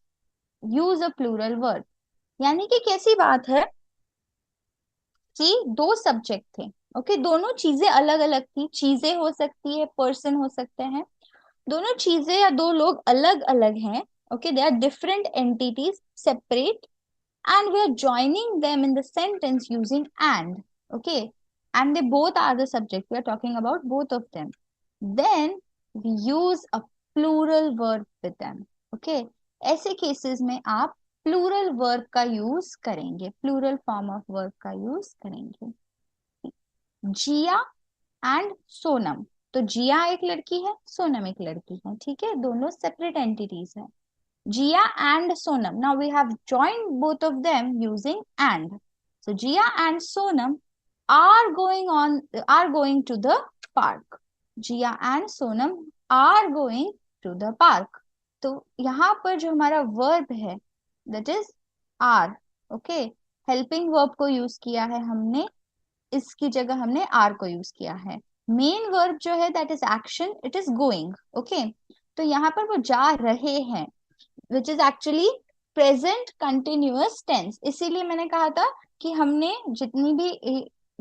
[SPEAKER 2] use a plural verb. यानी कि कैसी बात है कि दो subject थे. Okay, दोनों चीजें अलग अलग थी. चीजें हो सकती है, पर्सन हो सकते हैं. दोनों चीजें या दो लोग अलग अलग हैं. Okay, they are different entities, separate, and we are joining them in the sentence using and. Okay, and they both are the subject. We are talking about both of them. Then we use a plural verb with them. Okay, ऐसे cases में आप plural verb का use करेंगे, plural form of verb का use करेंगे. जिया and Sonam. तो जिया एक लड़की है, सोनम एक लड़की है. ठीक है, दोनों सेपरेट एंटिटीज हैं. Jiya and Sonam. Now we have joined both of them using and. So Jiya and Sonam are going to the park. Jiya and Sonam are going to the park. तो यहाँ पर जो हमारा वर्ब है that is are. Okay, helping verb को use किया है हमने, इसकी जगह हमने आर को यूज किया है. मेन वर्ब जो है that is action, it is going. Okay, तो यहाँ पर वो जा रहे हैं, which is actually present continuous tense. इसीलिए मैंने कहा था कि हमने जितनी भी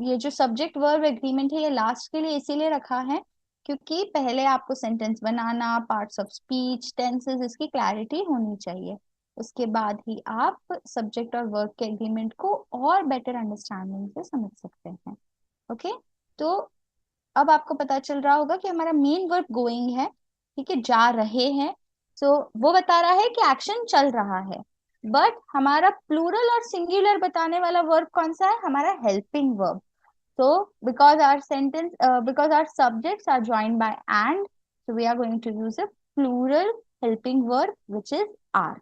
[SPEAKER 2] ये जो सब्जेक्ट वर्ब एग्रीमेंट है ये लास्ट के लिए इसीलिए रखा है क्योंकि पहले आपको sentence banana, parts of speech, tenses, इसकी क्लैरिटी होनी चाहिए। उसके बाद ही आप सब्जेक्ट और वर्ब के एग्रीमेंट को और बेटर अंडरस्टैंडिंग से समझ सकते हैं। ओके, तो अब आपको पता चल रहा होगा कि हमारा मेन वर्ब गोइंग है, ठीक है, जा रहे हैं। सो वो बता रहा है कि एक्शन चल रहा है। बट हमारा प्लूरल और सिंगुलर बताने वाला वर्ब कौन सा है? हमारा helping verb. So, because our subjects are joined by and, so we are going to use a plural helping verb, which is are.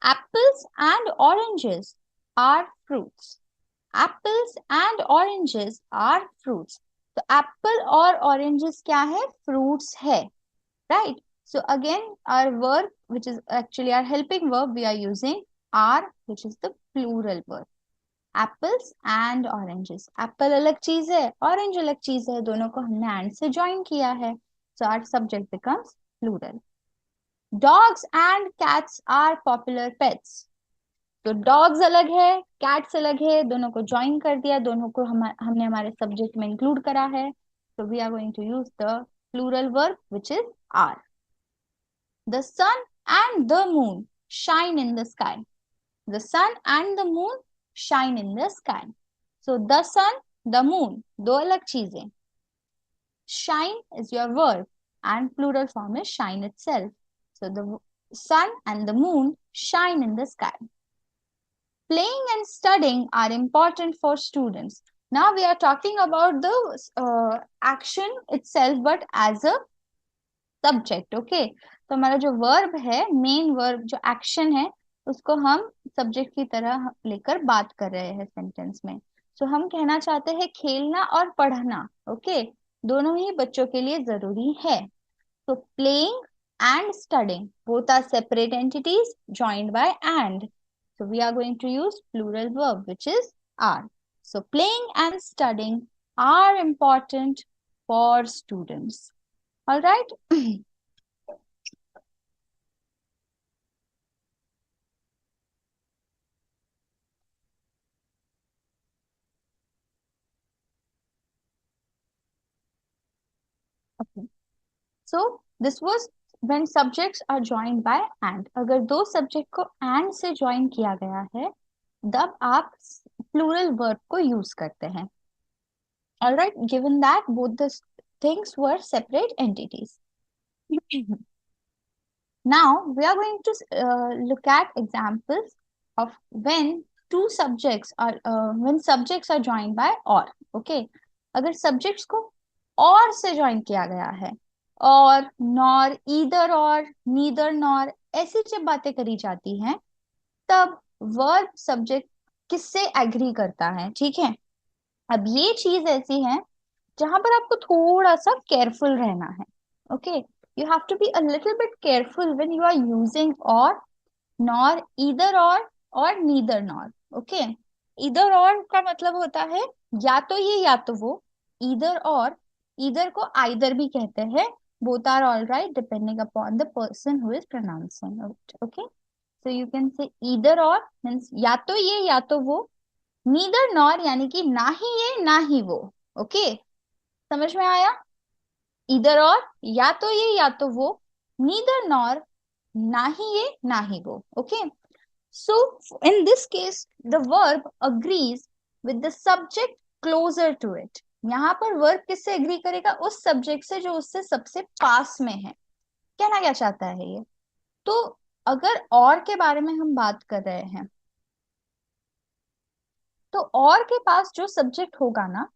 [SPEAKER 2] Apples and oranges are fruits. Apples and oranges are fruits. So, apple और oranges क्या है? Fruits है, right? So, again, our verb, which is actually our helping verb, we are using are, which is the plural verb. Apples and oranges, Apple अलग चीज है, orange अलग चीज है, दोनों को हमने एंड से ज्वाइन किया है, so our subject becomes plural. Dogs and cats are popular pets. तो डॉग्स अलग है, कैट्स अलग है, दोनों को ज्वाइन कर दिया, दोनों को हमने हमारे सब्जेक्ट में इंक्लूड करा है, so we are going to use the plural verb, which is are. The sun and the moon shine in the sky. The sun and the moon shine in the sky. So the sun, the moon, दो अलग चीजें. Shine is your verb and plural form is shine itself. So the sun and the moon shine in the sky. Playing and studying are important for students. Now we are talking about the action itself, but as a subject. Okay, तो हमारा जो verb है, main verb जो action है, उसको हम subject की तरह लेकर बात कर रहे हैं सेंटेंस में। सो हम कहना चाहते हैं खेलना और पढ़ना, ओके, दोनों ही बच्चों के लिए जरूरी है। So playing and studying both are separate entities joined by and. So we are going to use plural verb, which is are. So playing and studying are important for students. All right. Okay. So this was when subjects are joined by and. अगर दो subject को and से join किया गया है, तब आप plural verb को use करते हैं. All right, given that both the things were separate entities. Now we are going to look at examples of when two subjects are when subjects are joined by or. Okay, अगर subjects को और से join किया गया है, और nor, either or, neither nor, ऐसी जब बातें करी जाती हैं, तब verb subject किससे agree करता है? ठीक है, अब ये चीज ऐसी है जहां पर आपको थोड़ा सा केयरफुल रहना है। Okay, you have to be a little bit careful when you are using or, nor, either or neither nor. Okay, either or का मतलब होता है या तो ये या तो वो। ईदर और, ईदर को आइदर भी कहते हैं, both are all right depending upon the person who is pronouncing it. Okay, so you can say either or means या तो ये या तो वो, नीदर नॉर यानी कि ना ही ये ना ही वो। ओके, समझ में आया? इधर और, या तो ये या तो वो, नीदर नॉर, ना ही ये ना ही वो। Okay, so in this case the verb agrees with the subject closer to it. यहाँ पर वर्ब किससे एग्री करेगा? उस सब्जेक्ट से जो उससे सबसे पास में है। कहना क्या चाहता है ये? तो अगर और के बारे में हम बात कर रहे हैं, तो और के पास जो सब्जेक्ट होगा ना,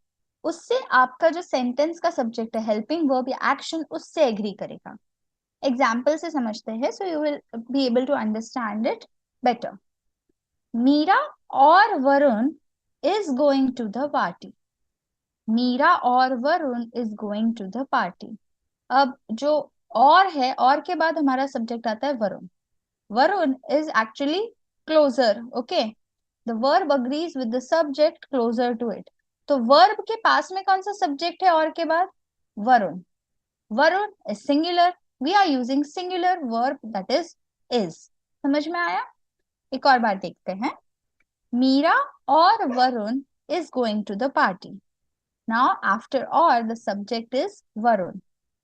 [SPEAKER 2] उससे आपका जो सेंटेंस का सब्जेक्ट है, हेल्पिंग वर्ब या एक्शन, उससे एग्री करेगा। एग्जाम्पल से समझते हैं, so you will be able to understand it better. Meera और Varun is going to the party. Meera और Varun is going to the party. अब जो और है, और के बाद हमारा सब्जेक्ट आता है Varun. Varun is actually closer. Okay, the verb agrees with the subject closer to it. तो वर्ब के पास में कौन सा सब्जेक्ट है और के बाद? Varun. Varun is singular, we are using singular verb that is. समझ में आया? एक और बार देखते हैं। मीरा और Varun is going to the party. Now, after all, the subject is Varun.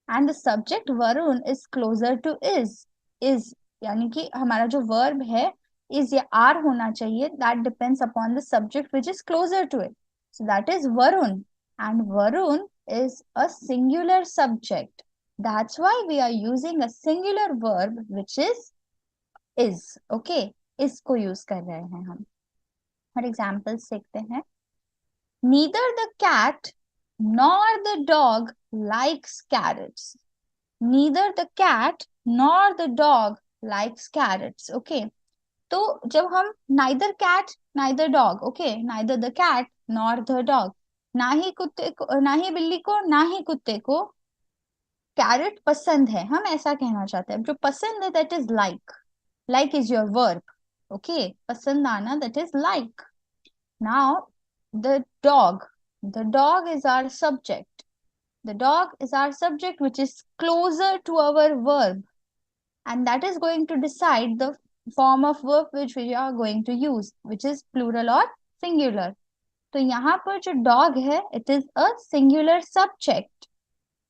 [SPEAKER 2] And the subject Varun is closer to is. Is यानी कि हमारा जो verb है is या are होना चाहिए. That depends upon the subject which is closer to it. So that is Varun. And Varun is a singular subject. That's why we are using a singular verb which is. Okay. is को use कर रहे हैं हम. For examples देखते हैं. Neither the cat nor the dog likes carrots. Neither the cat nor the dog likes carrots. Okay. तो जब हम neither cat neither dog, okay, neither the cat nor the dog, ना ही कुत्ते को, ना ही बिल्ली को, ना ही कुत्ते को कैरेट पसंद है, हम ऐसा कहना चाहते हैं. जो पसंद है that is like. Like is your verb. Okay. पसंद आना that is like. Now the dog. The dog is our subject. The dog is our subject which is closer to our verb. And that is going to decide the form of verb which we are going to use, which is plural or singular. तो यहाँ पर जो dog है, it is a singular subject.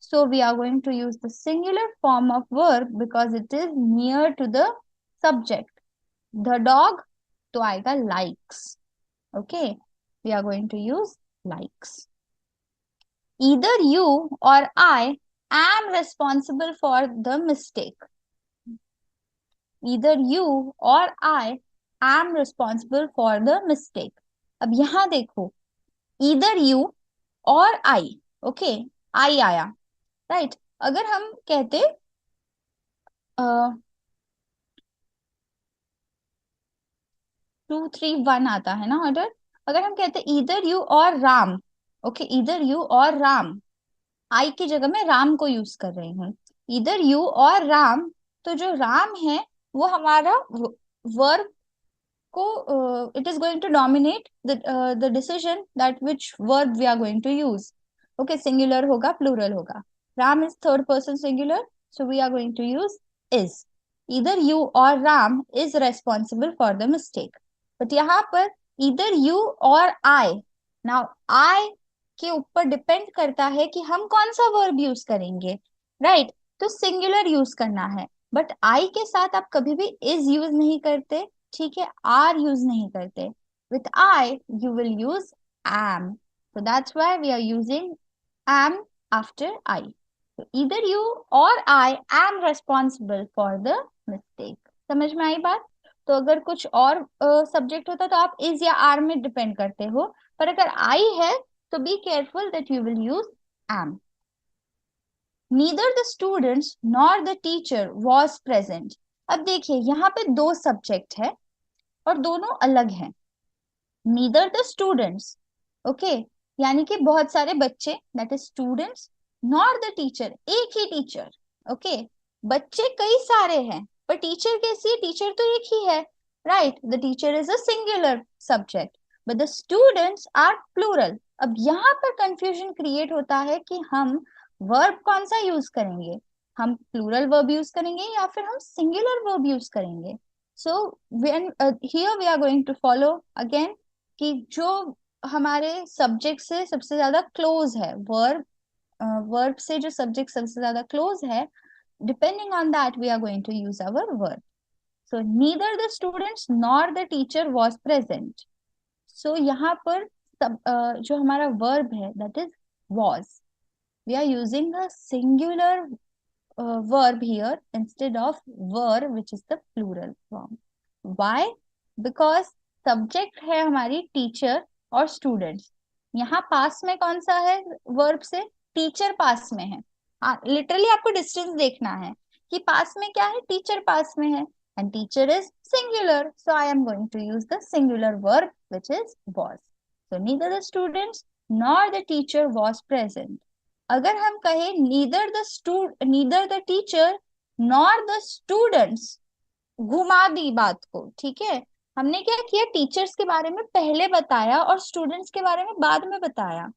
[SPEAKER 2] So we are going to use the singular form of verb because it is near to the subject. The dog तो आएगा likes. Okay. We are going to use likes. Either you or I am responsible for the mistake. Either you or I am responsible for the mistake. अब यहाँ देखो, either you or I. Okay, I आया, right? अगर हम कहते 2 3 1 आता है ना ऑर्डर. अगर हम कहते either you और राम, okay, either you और राम, आई की जगह में राम को यूज कर रही हूँ. इधर यू और राम, तो जो राम है वो हमारा वर्ब को it is going to dominate the decision that which verb we are going to use. Okay, singular होगा प्लूरल होगा. Ram is third person singular, so we are going to use is. इधर you or Ram is responsible for the mistake. But यहाँ पर इधर you और आई, now I के ऊपर depend करता है कि हम कौन सा वर्ब यूज करेंगे, राइट? तो सिंगुलर यूज करना है. बट आई के साथ आप कभी भी इज यूज नहीं करते, ठीक है, आर यूज नहीं करते. With I you will use am. So that's why we are using am after I. So either you or I am responsible for the mistake. समझ में आई बात? तो अगर कुछ और सब्जेक्ट होता तो आप is या are में डिपेंड करते हो, पर अगर I है तो be careful that you will use am. Neither the students nor the teacher was present. अब देखिए यहाँ पे दो सब्जेक्ट है और दोनों अलग हैं. Neither the students, okay, यानी कि बहुत सारे बच्चे, that is students, nor the teacher, एक ही टीचर. ओके, बच्चे कई सारे हैं पर टीचर कैसी है? टीचर तो एक ही है, right? The teacher is a singular subject but the students are plural. अब यहाँ पर कंफ्यूजन क्रिएट होता है कि हम वर्ब कौन सा यूज करेंगे, हम प्लूरल वर्ब यूज करेंगे या फिर हम सिंगुलर वर्ब यूज करेंगे. So when here we are going to follow again कि जो हमारे सब्जेक्ट से सबसे ज्यादा क्लोज है, वर्ब से जो सब्जेक्ट सबसे ज्यादा क्लोज है, depending on that we are going to use our verb. So neither the students nor the teacher was present. So यहाँ पर जो हमारा verb है that is was, we are using the singular verb here instead of were which is the plural form. Why? Because subject है हमारी teacher और students. यहाँ पास में कौन सा है verb से? टीचर पास में है. लिटरली आपको डिस्टेंस देखना है कि पास में क्या है, टीचर पास में है, and teacher is singular, so I am going to use the singular verb which is was. So neither the students nor the teacher was present. अगर हम कहें neither the teacher nor the students, घुमा दी बात को, ठीक है? हमने क्या किया, टीचर्स के बारे में पहले बताया और स्टूडेंट्स के बारे में बाद में बताया.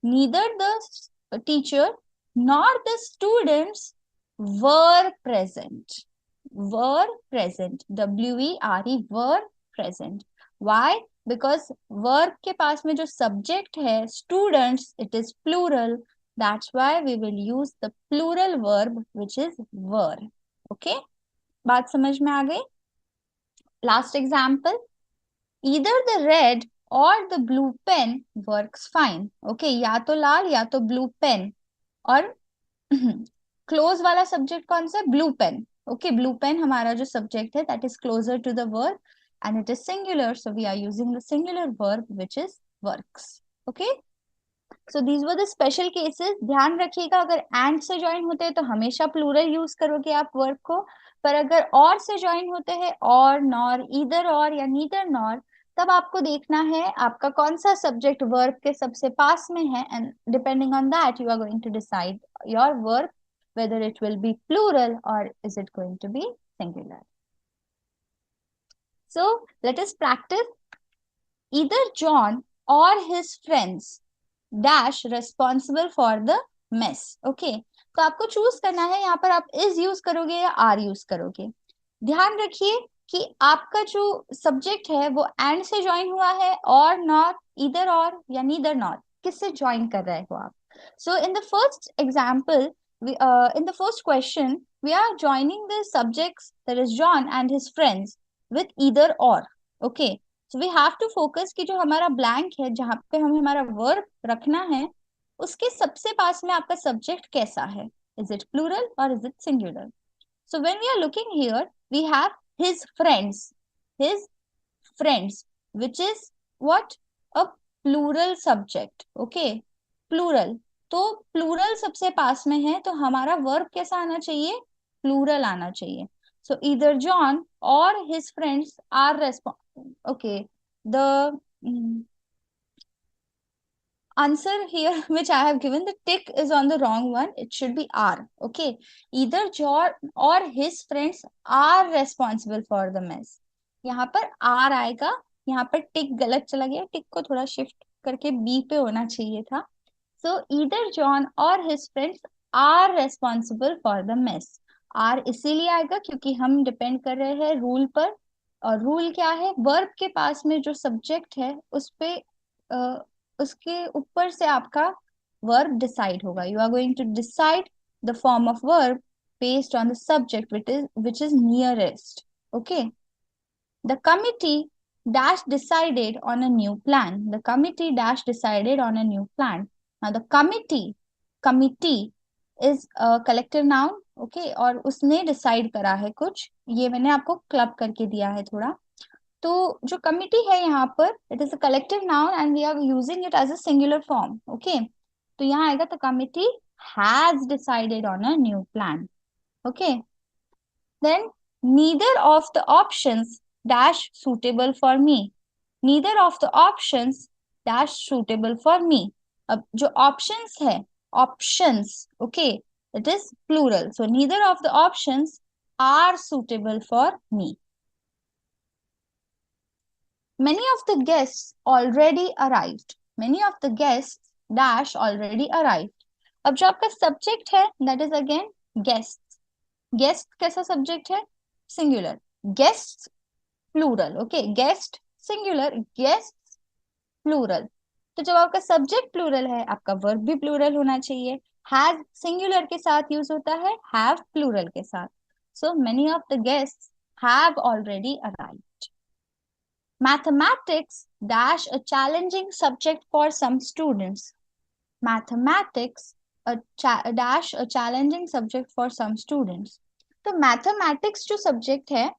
[SPEAKER 2] Neither the teacher nor the students were present. Were present. W-E-R-E, were present. Why? because verb के पास में जो subject है students, it is plural. That's why we will use the plural verb which is were. Okay, बात समझ में आ गई? Last example, either the red or the blue pen works fine. Okay, या तो लाल या तो blue pen. और क्लोज वाला सब्जेक्ट कौन सा? Blue pen. Okay, blue pen हमारा जो सब्जेक्ट है that is closer to the verb and it is singular, so we are using the singular verb which is works. Okay, so these were the special cases. ध्यान रखिएगा, अगर and से join होते हैं तो हमेशा प्लूरल यूज करोगे आप वर्ब को, पर अगर और से ज्वाइन होते हैं, और, नॉर, ईदर और या नीदर नॉर, तब आपको देखना है आपका कौन सा सब्जेक्ट वर्ब के सबसे पास में है, and depending on that you are going to decide your verb whether it will be plural or is it going to be singular. So let us practice. Either John or his friends dash responsible for the mess. Okay, तो आपको choose करना है, यहाँ पर आप is use करोगे या are use करोगे. ध्यान रखिए कि आपका जो सब्जेक्ट है वो and से ज्वाइन हुआ है, और, नॉट, ईदर और या नीदर नॉट, किससे ज्वाइन कर रहे हो आप. So in the first example, in the first question, we are joining the subjects, that is John and his friends, with either or. Okay, so we have to focus कि जो हमारा blank है जहाँ पे हमें हमारा verb रखना है, उसके सबसे पास में आपका subject कैसा है. Is it plural or is it singular? So when we are looking here, we have his friends. His friends, which is what? A plural subject. Okay, plural. तो प्लूरल सबसे पास में है, तो हमारा वर्ब कैसा आना चाहिए? प्लूरल आना चाहिए. So either John or his friends are responsible. Okay, the answer here which I have given, the tick is on the wrong one. It should be are. Okay, either John or his friends are responsible for the mess. यहाँ पर are आएगा, यहाँ पर टिक गलत चला गया, टिक को थोड़ा शिफ्ट करके बी पे होना चाहिए था. So either John or his friends are responsible for the mess. Are इसीलिए आएगा क्योंकि हम डिपेंड कर रहे हैं रूल पर, और रूल क्या है? वर्ब के पास में जो सब्जेक्ट है उस पे उसके ऊपर से आपका वर्ब डिसाइड होगा. You are going to decide the form of verb based on the subject which is nearest. Okay, the committee dash decided on a new plan. The committee dash decided on a new plan. Now the committee is a collective noun. Okay, और उसने decide करा है कुछ, ये मैंने आपको club करके दिया है थोड़ा. तो जो कमिटी है यहाँ पर, it is a collective noun and we are using it as a singular form. Okay, तो यहाँ आएगा the committee has decided on a new plan. Okay, then neither of the options dash suitable for me. Neither of the options dash suitable for me. अब जो options है, options, okay, it is plural. So neither of the options are suitable for me. Many of the guests already arrived. Many of the guests dash already arrived. अब जो आपका subject है, that is again guests. Guest कैसा subject है? Singular. Guests plural. Okay, guest singular, guests plural. तो जब आपका subject plural है, आपका वर्ब भी प्लूरल होना चाहिए. हैव सिंगुलर के साथ यूज होता है, हैव प्लूरल के साथ. So many of the guests have already arrived. Mathematics dash a challenging subject for some students. Mathematics dash a challenging subject for some students. तो मैथमेटिक्स जो सब्जेक्ट है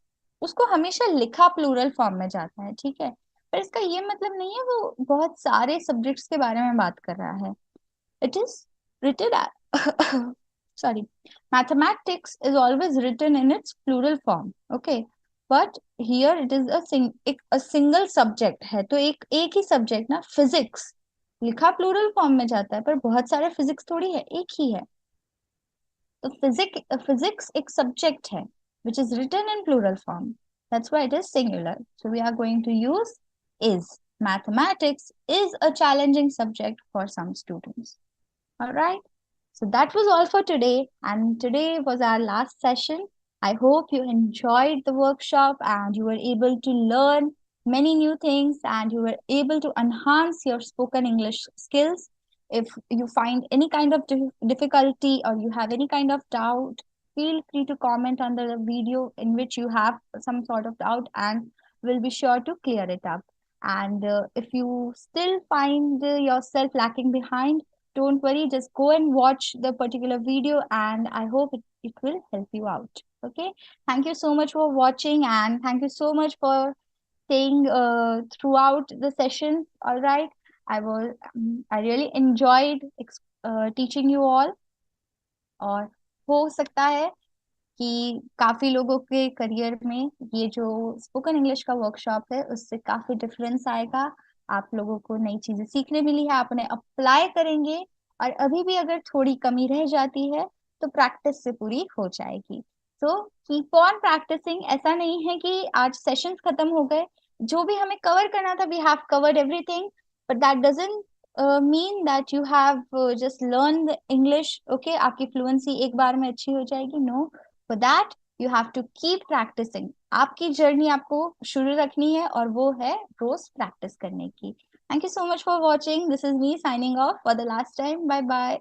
[SPEAKER 2] उसको हमेशा लिखा प्लूरल फॉर्म में जाता है, ठीक है, पर इसका ये मतलब नहीं है वो बहुत सारे सब्जेक्ट्स के बारे में बात कर रहा है. It is written sorry, mathematics is always written in its plural form. Okay, but here it is a single subject है, तो एक ही सब्जेक्ट ना, फिजिक्स लिखा प्लूरल फॉर्म में जाता है, पर बहुत सारे फिजिक्स थोड़ी है, एक ही है. तो फिजिक्स एक सब्जेक्ट है which is written in plural form. That's why it is singular. So we are going to use is. Mathematics is a challenging subject for some students. All right. So that was all for today. And today was our last session. I hope you enjoyed the workshop and you were able to learn many new things and you were able to enhance your spoken English skills. If you find any kind of difficulty or you have any kind of doubt, feel free to comment under the video in which you have some sort of doubt, and we'll be sure to clear it up. And if you still find yourself lacking behind, don't worry, just go and watch the particular video, and I hope it will help you out. Okay, thank you so much for watching, and thank you so much for staying throughout the session. All right, I really enjoyed teaching you all. और हो सकता है कि काफी लोगों के career में ये जो स्पोकन इंग्लिश का वर्कशॉप है उससे काफी डिफरेंस आएगा, आप लोगों को नई चीजें सीखने मिली है, आप उन्हें अप्लाई करेंगे, और अभी भी अगर थोड़ी कमी रह जाती है तो प्रैक्टिस से पूरी हो जाएगी. So keep on practising. ऐसा नहीं है कि आज सेशंस खत्म हो गए, जो भी हमें कवर करना था we have covered everything, but that doesn't mean that you have just learned the English. Okay, आपकी fluency एक बार में अच्छी हो जाएगी? No, for that you have to keep practicing. आपकी जर्नी आपको शुरू रखनी है और वो है रोज प्रैक्टिस करने की. Thank you so much for watching. This is me signing off for the last time. Bye bye.